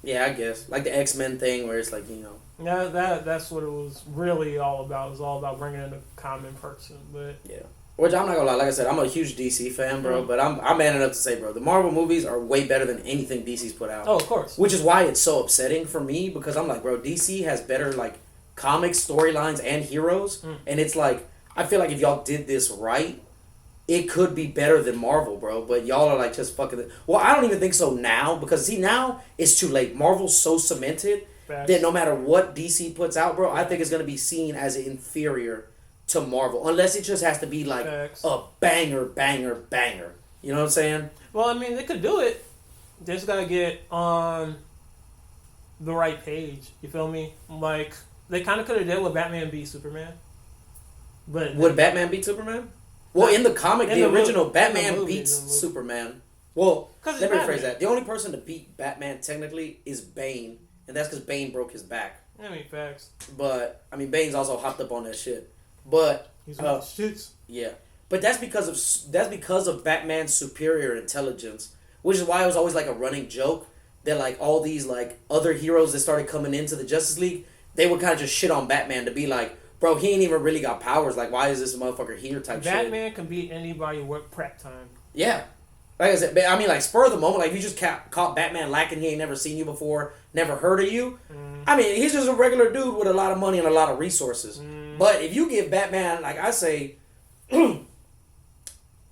Yeah, I guess. Like the X-Men thing where it's like, you know. Yeah, that's what it was really all about. It was all about bringing in a common person. But yeah. Which I'm not gonna lie, like I said, I'm a huge DC fan, bro. But I'm man enough to say, bro, the Marvel movies are way better than anything DC's put out. Oh, of course. Which is why it's so upsetting for me because I'm like, bro, DC has better like comics, storylines, and heroes, and it's like I feel like if y'all did this right, it could be better than Marvel, bro. But y'all are like just fucking. Well, I don't even think so now because see now it's too late. Marvel's so cemented that no matter what DC puts out, bro, I think it's gonna be seen as inferior to Marvel, unless it just has to be like a banger. You know what I'm saying? Well, I mean, they could do it. They just gotta get on the right page. You feel me? Like they kind of could have did with Batman beat Superman. But would Batman beat Superman? Well, in the comic, the original Batman beats Superman. Well, let me rephrase that. The only person to beat Batman technically is Bane, and that's because Bane broke his back. I mean, facts. But I mean, Bane's also hopped up on that shit. But he's on shits. Yeah, but that's because of Batman's superior intelligence, which is why it was always like a running joke that like all these like other heroes that started coming into the Justice League, they would kind of just shit on Batman to be like, bro, he ain't even really got powers. Like, why is this motherfucker here type shit? Batman can beat anybody with prep time. Yeah. Like I said, I mean, like, spur of the moment, like, if you just caught Batman lacking, he ain't never seen you before, never heard of you. I mean, he's just a regular dude with a lot of money and a lot of resources. But if you give Batman, like I say,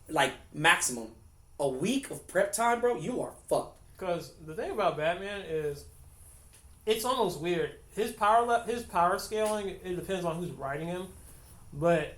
like, maximum a week of prep time, bro, you are fucked. Because the thing about Batman is, it's almost weird. His power scaling, it depends on who's writing him. But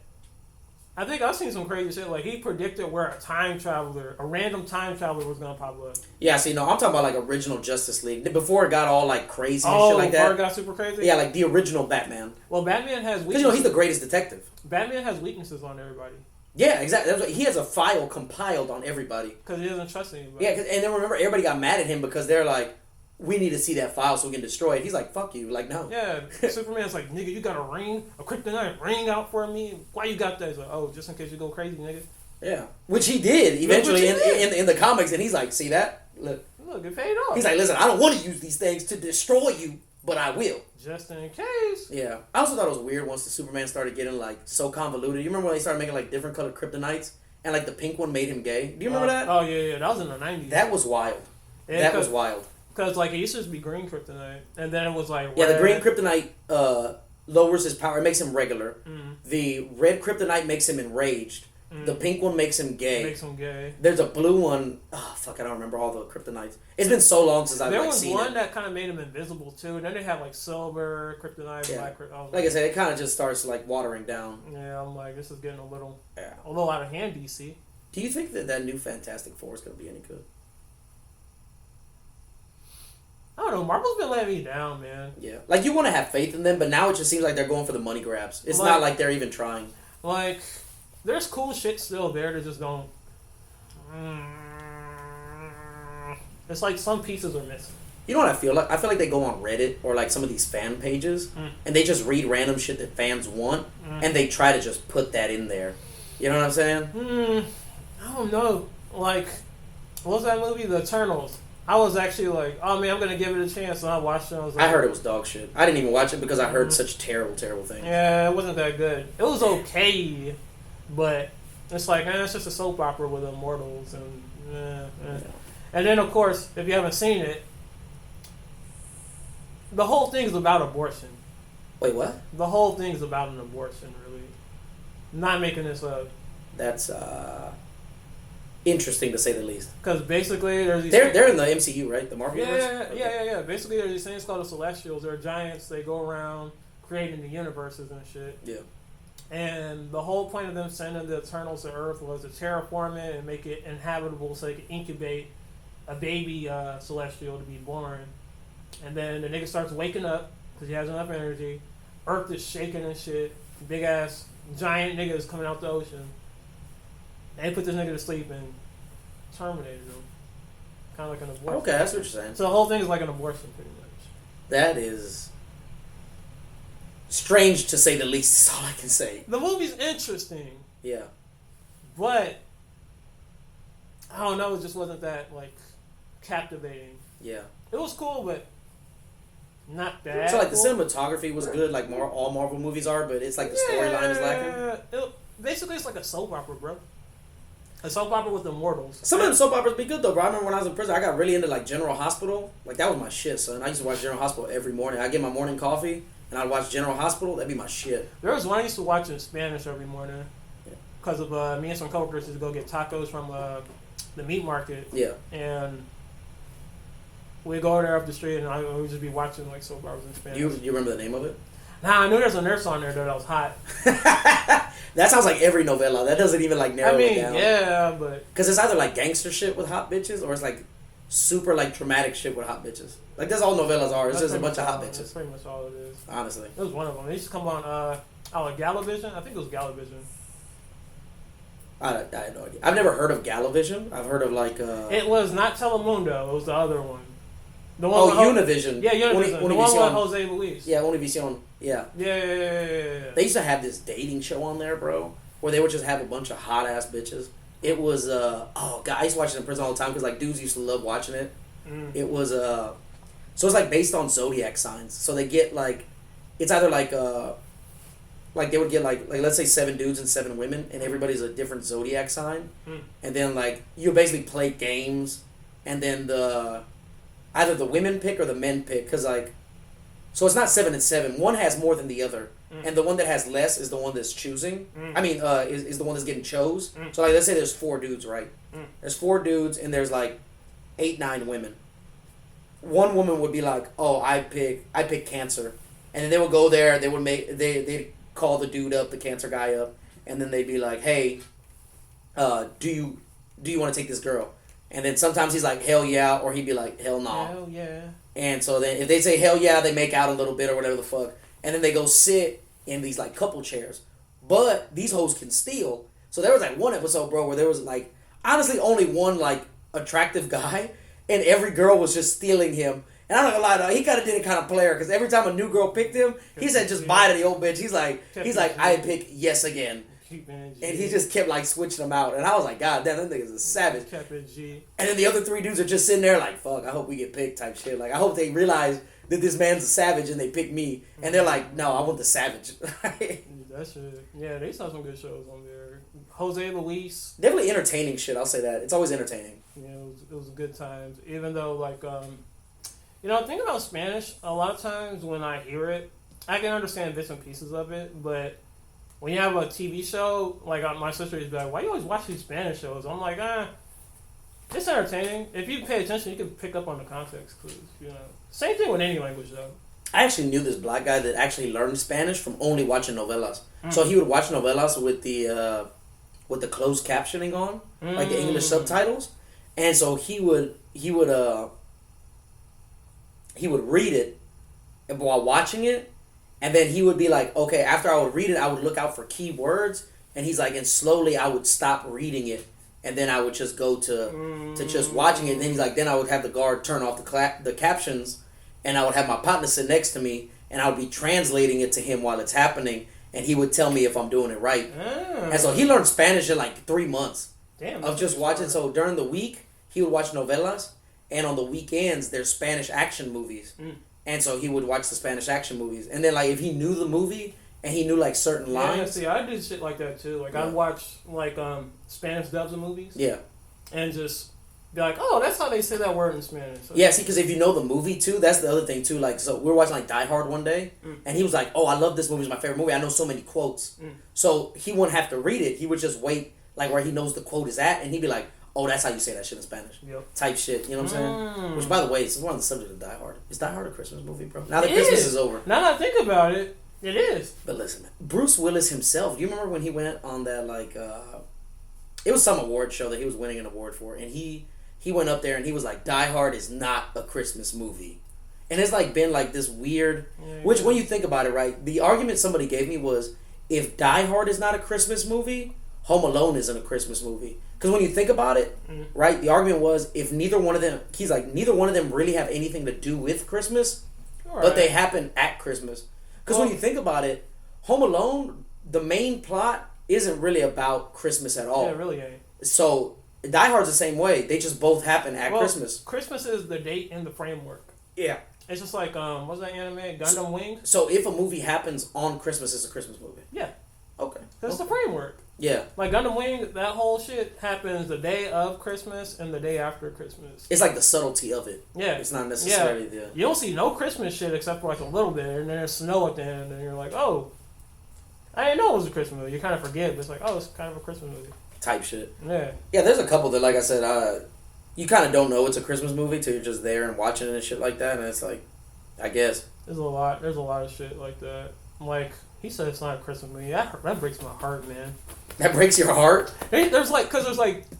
I think I've seen some crazy shit. Like, he predicted where a random time traveler was going to pop up. Yeah, see, no, I'm talking about, like, original Justice League. Before it got all, like, crazy and shit like that. Before it got super crazy? Yeah, like, the original Batman. Well, Batman has weaknesses. Because, you know, he's the greatest detective. Batman has weaknesses on everybody. Yeah, exactly. He has a file compiled on everybody. Because he doesn't trust anybody. Yeah, and then remember, everybody got mad at him because they're like, we need to see that file so we can destroy it. He's like, fuck you. Like, no. Yeah, Superman's like, nigga, you got a kryptonite ring out for me? Why you got that? He's like, oh, just in case you go crazy, nigga. Yeah. Which he did eventually in the comics, and he's like, see that? Look, it paid off. He's like, listen, I don't want to use these things to destroy you, but I will. Just in case. Yeah. I also thought it was weird once the Superman started getting, like, so convoluted. You remember when they started making, like, different colored kryptonites? And, like, the pink one made him gay? Do you remember that? Oh, yeah. That was in the 90s. That was wild. Yeah, that was wild. Because, like, it used to just be green kryptonite. And then it was, like, red. Yeah, the green kryptonite lowers his power. It makes him regular. The red kryptonite makes him enraged. The pink one makes him gay. Makes him gay. There's a blue one. Oh, fuck, I don't remember all the kryptonites. It's been so long since I've seen it. There was one that kind of made him invisible, too. And then they had, like, silver kryptonite, black kryptonite. Like I said, it kind of just starts, like, watering down. Yeah, I'm like, this is getting a little out of hand, DC. Do you think that new Fantastic Four is going to be any good? I don't know. Marvel's been letting me down, man. Yeah. Like, you want to have faith in them, but now it just seems like they're going for the money grabs. It's not like they're even trying. Like, there's cool shit still there that just don't... It's like some pieces are missing. You know what I feel like? I feel like they go on Reddit or, like, some of these fan pages, and they just read random shit that fans want, and they try to just put that in there. You know what I'm saying? I don't know. Like, what was that movie? The Eternals. I was actually like, oh man, I'm gonna give it a chance, and I watched it. I heard it was dog shit. I didn't even watch it because I heard such terrible things. Yeah, it wasn't that good. It was okay, but it's like, it's just a soap opera with immortals, and and then of course, if you haven't seen it, the whole thing's about abortion. Wait, what? The whole thing's about an abortion, really. I'm not making this up. That's interesting to say the least. Because basically, there's these they're in the MCU, right? The Marvel universe. Yeah. Basically, there's these things called the Celestials. They're giants. They go around creating the universes and shit. Yeah. And the whole point of them sending the Eternals to Earth was to terraform it and make it inhabitable so they could incubate a baby Celestial to be born. And then the nigga starts waking up because he has enough energy. Earth is shaking and shit. Big ass giant niggas coming out the ocean. They put this nigga to sleep and terminated him. Kind of like an abortion. Okay, that's what you're saying. So the whole thing is like an abortion, pretty much. That is strange to say the least. That's all I can say. The movie's interesting. Yeah. But I don't know. It just wasn't that like captivating. Yeah. It was cool, but not that. So like the cinematography was good, like all Marvel movies are, but it's like the storyline is lacking. Basically, it's like a soap opera, bro. A soap opera with immortals. Some of them soap operas be good though, bro. I remember when I was in prison, I got really into like General Hospital. Like that was my shit, son. I used to watch General Hospital every morning. I'd get my morning coffee and I'd watch General Hospital. That'd be my shit. There was one I used to watch in Spanish every morning. Because of me and some coworkers used to go get tacos from the meat market. Yeah. And we'd go there up the street and I would just be watching like soap operas in Spanish. You remember the name of it? Nah, I knew there's a nurse on there that was hot. That sounds like every novella. That doesn't even like narrow it down. Yeah, but because it's either like gangster shit with hot bitches, or it's like super like dramatic shit with hot bitches. Like that's all novellas are. It's just a bunch of hot bitches. That's pretty much all it is. Honestly, it was one of them. They used to come on Galavision. I think it was Galavision. I had no idea. I've never heard of Galavision. I've heard of like. It was not Telemundo. It was the other one. The one Univision. Yeah, Univision. The one with Jose Luis. Yeah, Univision. Yeah. Yeah. They used to have this dating show on there, bro, where they would just have a bunch of hot ass bitches. It was oh god, I used to watch it in prison all the time because like dudes used to love watching it. It was so it's like based on zodiac signs. So they get like, it's either like they would get like let's say 7 dudes and 7 women, and everybody's a different zodiac sign, and then like you basically play games, and then either the women pick or the men pick, because like, so it's not 7 and 7. One has more than the other, and the one that has less is the one that's choosing. I mean, is the one that's getting chose. So like, let's say there's 4 dudes, right? There's 4 dudes, and there's like 8, 9 women. One woman would be like, "Oh, I pick Cancer," and then they would go there. They would they'd call the dude up, the Cancer guy up, and then they'd be like, "Hey, do you want to take this girl?" And then sometimes he's like, "Hell yeah," or he'd be like, "Hell no." Nah. Hell yeah. And so then if they say hell yeah, they make out a little bit or whatever the fuck, and then they go sit in these like couple chairs. But these hoes can steal. So there was like one episode, bro, where there was like honestly only one like attractive guy, and every girl was just stealing him. And I'm not gonna lie though, he kind of did it kind of player, because every time a new girl picked him, he said just bye to the old bitch. He's like I pick yes again. And he just kept like switching them out, and I was like, God damn, that nigga's a savage. And then the other 3 dudes are just sitting there like, fuck, I hope we get picked type shit. Like I hope they realize that this man's a savage and they pick me, and they're like, no, I want the savage. That shit. Yeah, they saw some good shows on there. Jose Luis. Definitely entertaining shit. I'll say that. It's always entertaining. Yeah, it was good times. Even though like think about Spanish. A lot of times when I hear it, I can understand bits and pieces of it, but when you have a TV show, like my sister is like, why you always watch these Spanish shows? I'm like, it's entertaining. If you pay attention, you can pick up on the context clues. Same thing with any language though. I actually knew this black guy that actually learned Spanish from only watching novellas. So he would watch novellas with the closed captioning on, like the English subtitles, and so he would read it while watching it. And then he would be like, okay, after I would read it, I would look out for key words. And he's like, and slowly I would stop reading it. And then I would just go to just watching it. And then he's like, then I would have the guard turn off the captions. And I would have my partner sit next to me. And I would be translating it to him while it's happening. And he would tell me if I'm doing it right. And so he learned Spanish in like 3 months. Damn, of just watching. So during the week, he would watch novellas. And on the weekends, there's Spanish action movies. And so he would watch the Spanish action movies. And then, like, if he knew the movie and he knew, like, certain lines. Yeah, see, I did shit like that, too. Like, I'd watch, like, Spanish dubs of movies. Yeah. And just be like, oh, that's how they say that word in Spanish. So, yeah, see, because if you know the movie, too, that's the other thing, too. Like, so we were watching, like, Die Hard one day. And he was like, oh, I love this movie. It's my favorite movie. I know so many quotes. So he wouldn't have to read it. He would just wait, like, where he knows the quote is at. And he'd be like, oh, that's how you say that shit in Spanish. Yep. Type shit, you know what I'm saying? Which, by the way, it's one of the subject of Die Hard. Is Die Hard a Christmas movie, bro? Now that Christmas is over. Now that I think about it, it is. But listen, man, Bruce Willis himself, do you remember when he went on that, like, it was some award show that he was winning an award for, and he went up there and he was like, Die Hard is not a Christmas movie. And it's, like, been, like, this weird, which, when you think about it, right, the argument somebody gave me was, if Die Hard is not a Christmas movie, Home Alone isn't a Christmas movie. Because when you think about it, right, the argument was, if neither one of them, he's like, neither one of them really have anything to do with Christmas, but they happen at Christmas. Because when you think about it, Home Alone, the main plot isn't really about Christmas at all. Yeah, it really ain't. So, Die Hard's the same way. They just both happen at Christmas. Christmas is the date in the framework. Yeah. It's just like, what's that anime? Gundam Wing? So, if a movie happens on Christmas, it's a Christmas movie? Yeah. Okay. That's the framework. Yeah. Like Gundam Wing, that whole shit happens the day of Christmas and the day after Christmas. It's like the subtlety of it. Yeah. It's not necessarily the... You don't see no Christmas shit except for like a little bit, and then there's snow at the end, and you're like, oh, I didn't know it was a Christmas movie. You kind of forget, but it's like, oh, it's kind of a Christmas movie. Type shit. Yeah. Yeah, there's a couple that, like I said, you kind of don't know it's a Christmas movie till you're just there and watching it and shit like that, and it's like, I guess. There's a lot of shit like that. Like, He said it's not a Christmas movie. That breaks my heart, man. That breaks your heart? There's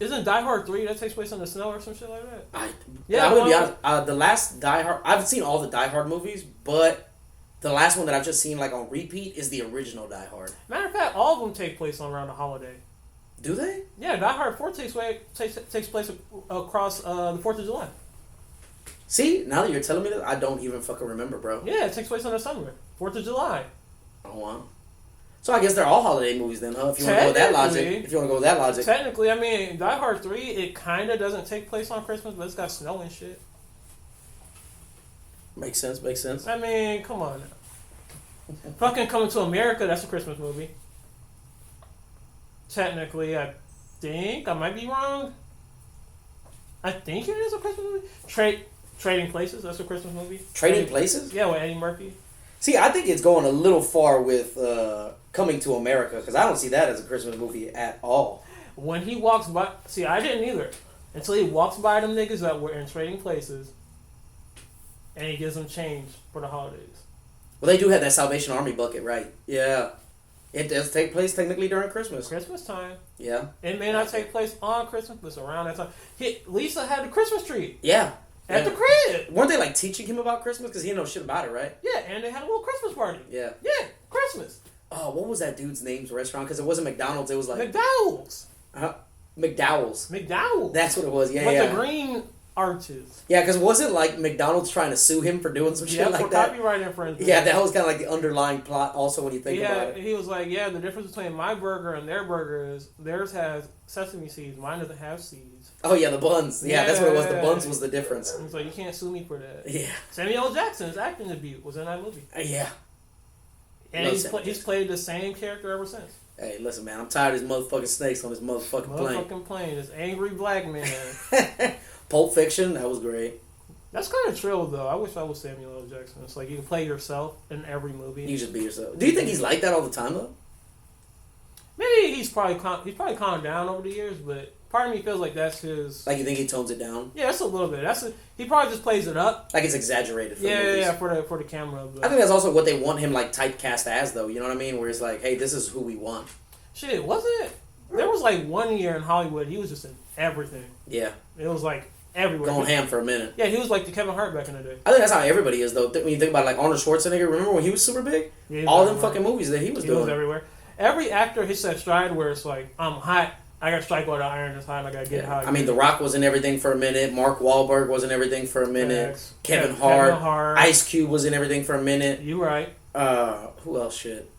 isn't Die Hard 3 that takes place in the snow or some shit like that? I'm gonna be honest. The last Die Hard, I've seen all the Die Hard movies, but the last one that I've just seen like on repeat is the original Die Hard. Matter of fact, all of them take place around the holiday. Do they? Yeah, Die Hard 4 takes place across the 4th of July. See, now that you're telling me that, I don't even fucking remember, bro. Yeah, it takes place in the summer. 4th of July. Oh, wow. So I guess they're all holiday movies then, huh? If you want to go with that logic. Technically, I mean, Die Hard 3, it kind of doesn't take place on Christmas, but it's got snow and shit. Makes sense. I mean, come on now. Fucking Coming to America, that's a Christmas movie. Technically, I think, I might be wrong. I think it is a Christmas movie. Trading Places, that's a Christmas movie. Trading Places? Yeah, with Eddie Murphy. See, I think it's going a little far with Coming to America, because I don't see that as a Christmas movie at all. When he walks by... See, I didn't either. Until he walks by them niggas that were in Trading Places, and he gives them change for the holidays. Well, they do have that Salvation Army bucket, right? Yeah. It does take place technically during Christmas. Christmas time. Yeah. It may not take place on Christmas, but it's around that time. Lisa had the Christmas tree. Yeah. At the crib. Weren't they like teaching him about Christmas? Because he didn't know shit about it, right? Yeah, and they had a little Christmas party. Yeah. Yeah, Christmas. Oh, what was that dude's name's restaurant? Because it wasn't McDonald's. It was like... McDowell's. McDowell's. That's what it was. Yeah, With the green arches. Yeah, because wasn't like McDonald's trying to sue him for doing some shit like that? Copyright infringement. Yeah, that was kind of like the underlying plot also when you think about it. He was like, yeah, the difference between my burger and their burger is theirs has sesame seeds, mine doesn't have seeds. Oh, yeah, the buns. Yeah, that's what it was. The buns was the difference. He's like, you can't sue me for that. Yeah. Samuel L. Jackson's acting debut was in that movie. Yeah. And he's played the same character ever since. Hey, listen, man, I'm tired of these motherfucking snakes on this motherfucking plane. This angry black man. Pulp Fiction, that was great. That's kind of trill, though. I wish I was Samuel L. Jackson. It's like you can play yourself in every movie. You just be yourself. Do you think he's like that all the time, though? Maybe he's probably calmed down over the years, but part of me feels like that's his... Like you think he tones it down? Yeah, that's a little bit. He probably just plays it up. Like it's exaggerated for the movies. Yeah, for the camera. But. I think that's also what they want him like typecast as, though. You know what I mean? Where it's like, hey, this is who we want. Shit, wasn't it? There was like 1 year in Hollywood, he was just in everything. Yeah. It was like everywhere. Going ham for a minute. Yeah, he was like the Kevin Hart back in the day. I think that's how everybody is, though. When you think about like Arnold Schwarzenegger, remember when he was super big? Yeah, all them fucking movies that he was doing. He was everywhere. Every actor hits that stride where it's like, I'm hot, I gotta strike while the iron is hot, I gotta get hot. I mean, The Rock was in everything for a minute. Mark Wahlberg was in everything for a minute. Kevin Hart. Ice Cube was in everything for a minute. You right. Who else? Shit.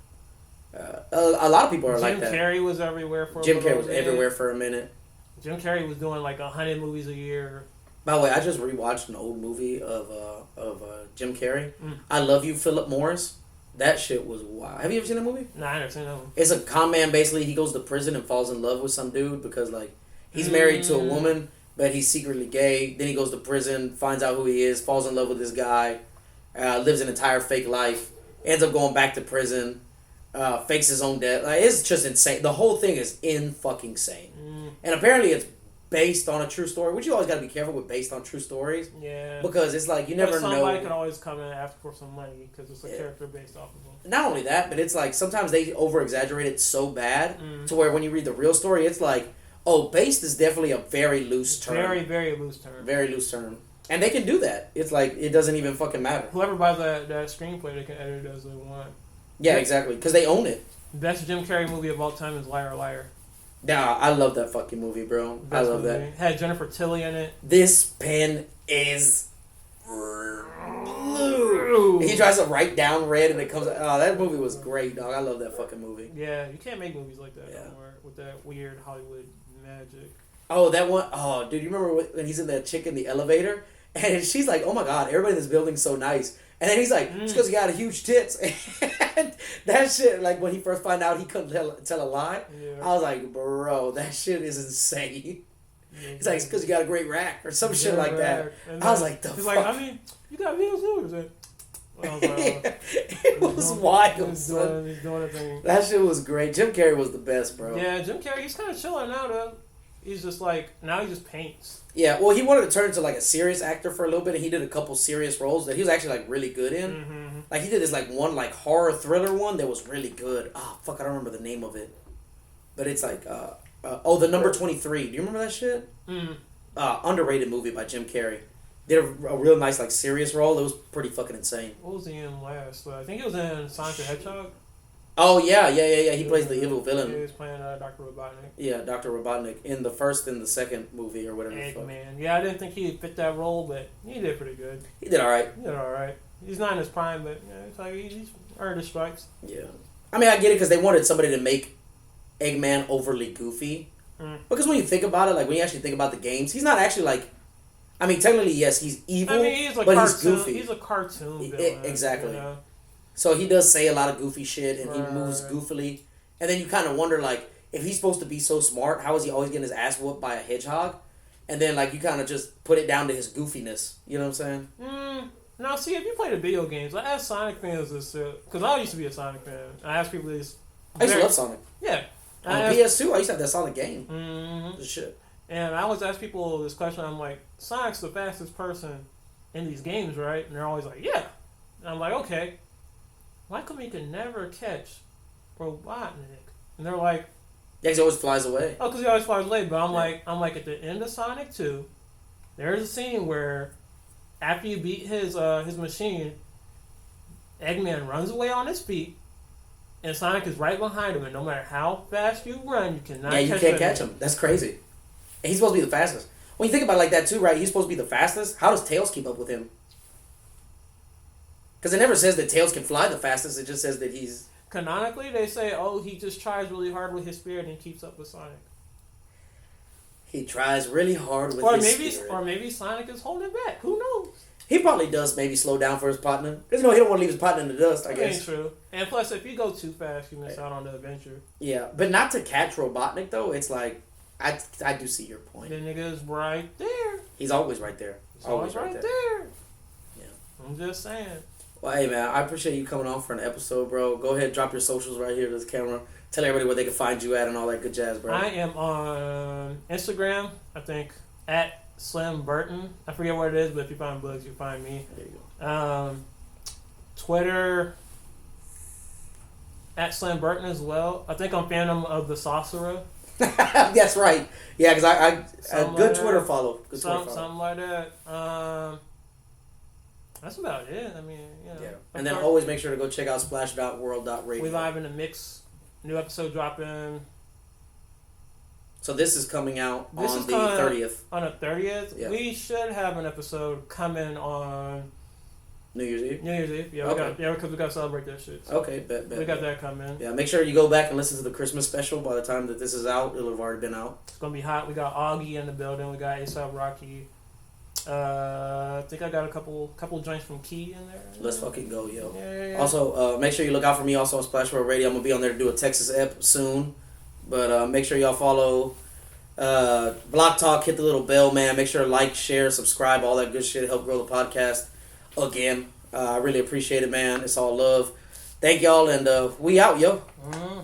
A lot of people are like that. Jim Carrey was everywhere for a Jim Carrey was everywhere for a minute. Jim Carrey was doing like 100 movies a year. By the way, I just rewatched an old movie of Jim Carrey. I Love You, Philip Morris. That shit was wild. Have you ever seen that movie? Nah, I never seen that one. It's a con man. Basically, he goes to prison and falls in love with some dude because like he's married to a woman, but he's secretly gay. Then he goes to prison, finds out who he is, falls in love with this guy, lives an entire fake life, ends up going back to prison. Fakes his own death. Like, it's just insane. The whole thing is fucking insane. And apparently it's based on a true story, which you always got to be careful with based on true stories. Yeah. Because it's like, you never know. Somebody can always come in and ask for some money because it's a character based off of them. Not only that, but it's like sometimes they over-exaggerate it so bad to where when you read the real story, it's like, oh, based is definitely a very loose term. Very, very loose term. Very loose term. And they can do that. It's like, it doesn't even fucking matter. Whoever buys that screenplay, they can edit it as they want. Yeah, exactly. Because they own it. Best Jim Carrey movie of all time is Liar Liar. Nah, I love that fucking movie, bro. I love that. Had Jennifer Tilly in it. This pen is blue. He tries to write down red and it comes out. Oh, that movie was great, dog. I love that fucking movie. Yeah, you can't make movies like that anymore with that weird Hollywood magic. Oh, that one. Oh, dude, you remember when he's in that chick in the elevator? And she's like, oh my God, everybody in this building's so nice. And then he's like, it's because he got a huge tits. And that shit, like when he first found out he couldn't tell a lie, I was like, bro, that shit is insane. He's like, it's because you got a great rack or some shit like that. I was like, the fuck? He's like, I mean, you got views too, is it? It was wild, son. He's doing a thing. That shit was great. Jim Carrey was the best, bro. Yeah, Jim Carrey, he's kind of chilling now, though. he's just like now he just paints. Yeah, well, he wanted to turn into like a serious actor for a little bit, and he did a couple serious roles that he was actually like really good in. Mm-hmm. Like he did this like one like horror thriller one that was really good. Oh fuck, I don't remember the name of it, but it's like the Number 23. Do you remember that shit? Mm. Underrated movie by Jim Carrey. Did a real nice like serious role. It was pretty fucking insane. What was he in last? I think he was in Sonic the Hedgehog. Oh yeah. He plays the evil villain. He was playing Dr. Robotnik. Yeah, Dr. Robotnik in the first and the second movie or whatever. Eggman. Yeah, I didn't think he'd fit that role, but he did pretty good. He did all right. He's not in his prime, but it's like he's earned his stripes. Yeah, I mean I get it because they wanted somebody to make Eggman overly goofy. Because when you think about it, like when you actually think about the games, he's not actually like. I mean, technically, yes, he's evil, he's a but cartoon, he's goofy. He's a cartoon villain. Exactly. You know? So he does say a lot of goofy shit, and he moves Right. goofily. And then you kind of wonder, like, if he's supposed to be so smart, how is he always getting his ass whooped by a hedgehog? And then, like, you kind of just put it down to his goofiness. You know what I'm saying? Now, see, if you play the video games, I ask Sonic fans this, because I used to be a Sonic fan. I ask people this. I used to love Sonic. Yeah. On PS2, I used to have that Sonic game. Mm-hmm. The shit. And I always ask people this question. I'm like, Sonic's the fastest person in these games, right? And they're always like, yeah. And I'm like, okay. Why come he can never catch Robotnik? And they're like, yeah, because he always flies away. oh, because he always flies away. But I'm like, at the end of Sonic 2, there's a scene where after you beat his machine, Eggman runs away on his feet, and Sonic is right behind him. And no matter how fast you run, you cannot. Yeah, you can't catch him. That's crazy. And he's supposed to be the fastest. When you think about it like that too, right? He's supposed to be the fastest. How does Tails keep up with him? Because it never says that Tails can fly the fastest. It just says that he's... Canonically, they say, oh, he just tries really hard with his spirit and keeps up with Sonic. He tries really hard with his spirit. Or maybe Sonic is holding back. Who knows? He probably does maybe slow down for his partner. Because, he don't want to leave his partner in the dust, I guess. Ain't true. And plus, if you go too fast, you miss out on the adventure. Yeah, but not to catch Robotnik, though. It's like, I do see your point. The nigga's right there. He's always right there. He's always right there. Yeah. I'm just saying. Well, hey, man, I appreciate you coming on for an episode, bro. Go ahead, drop your socials right here to this camera. Tell everybody where they can find you at and all that good jazz, bro. I am on Instagram, I think, at Slim Burton. I forget what it is, but if you find Bugs, you find me. There you go. Twitter, at Slim Burton as well. I think I'm Phantom of the Sorcerer. That's right. Yeah, because I good like Twitter that. follow. Good Twitter follow. Something like that. That's about it. I mean, Yeah. And then always make sure to go check out splash.world.radio. We live in the mix. New episode dropping. So this is coming out on the 30th. On the 30th? Yeah. We should have an episode coming on New Year's Eve? New Year's Eve. Yeah, Okay. because we got to celebrate that shit. So Okay, bet. we got that coming. Yeah, make sure you go back and listen to the Christmas special. By the time that this is out, it'll have already been out. It's going to be hot. We got Augie in the building. We got A$AP Rocky. I think I got a couple joints from Key in there. Let's fucking go, yo. Yeah. Also, make sure you look out for me also on Splash World Radio. I'm going to be on there to do a Texas ep soon. But make sure y'all follow Block Talk. Hit the little bell, man. Make sure to like, share, subscribe, all that good shit. Help grow the podcast again. I really appreciate it, man. It's all love. Thank y'all, and we out, yo. Mm-hmm.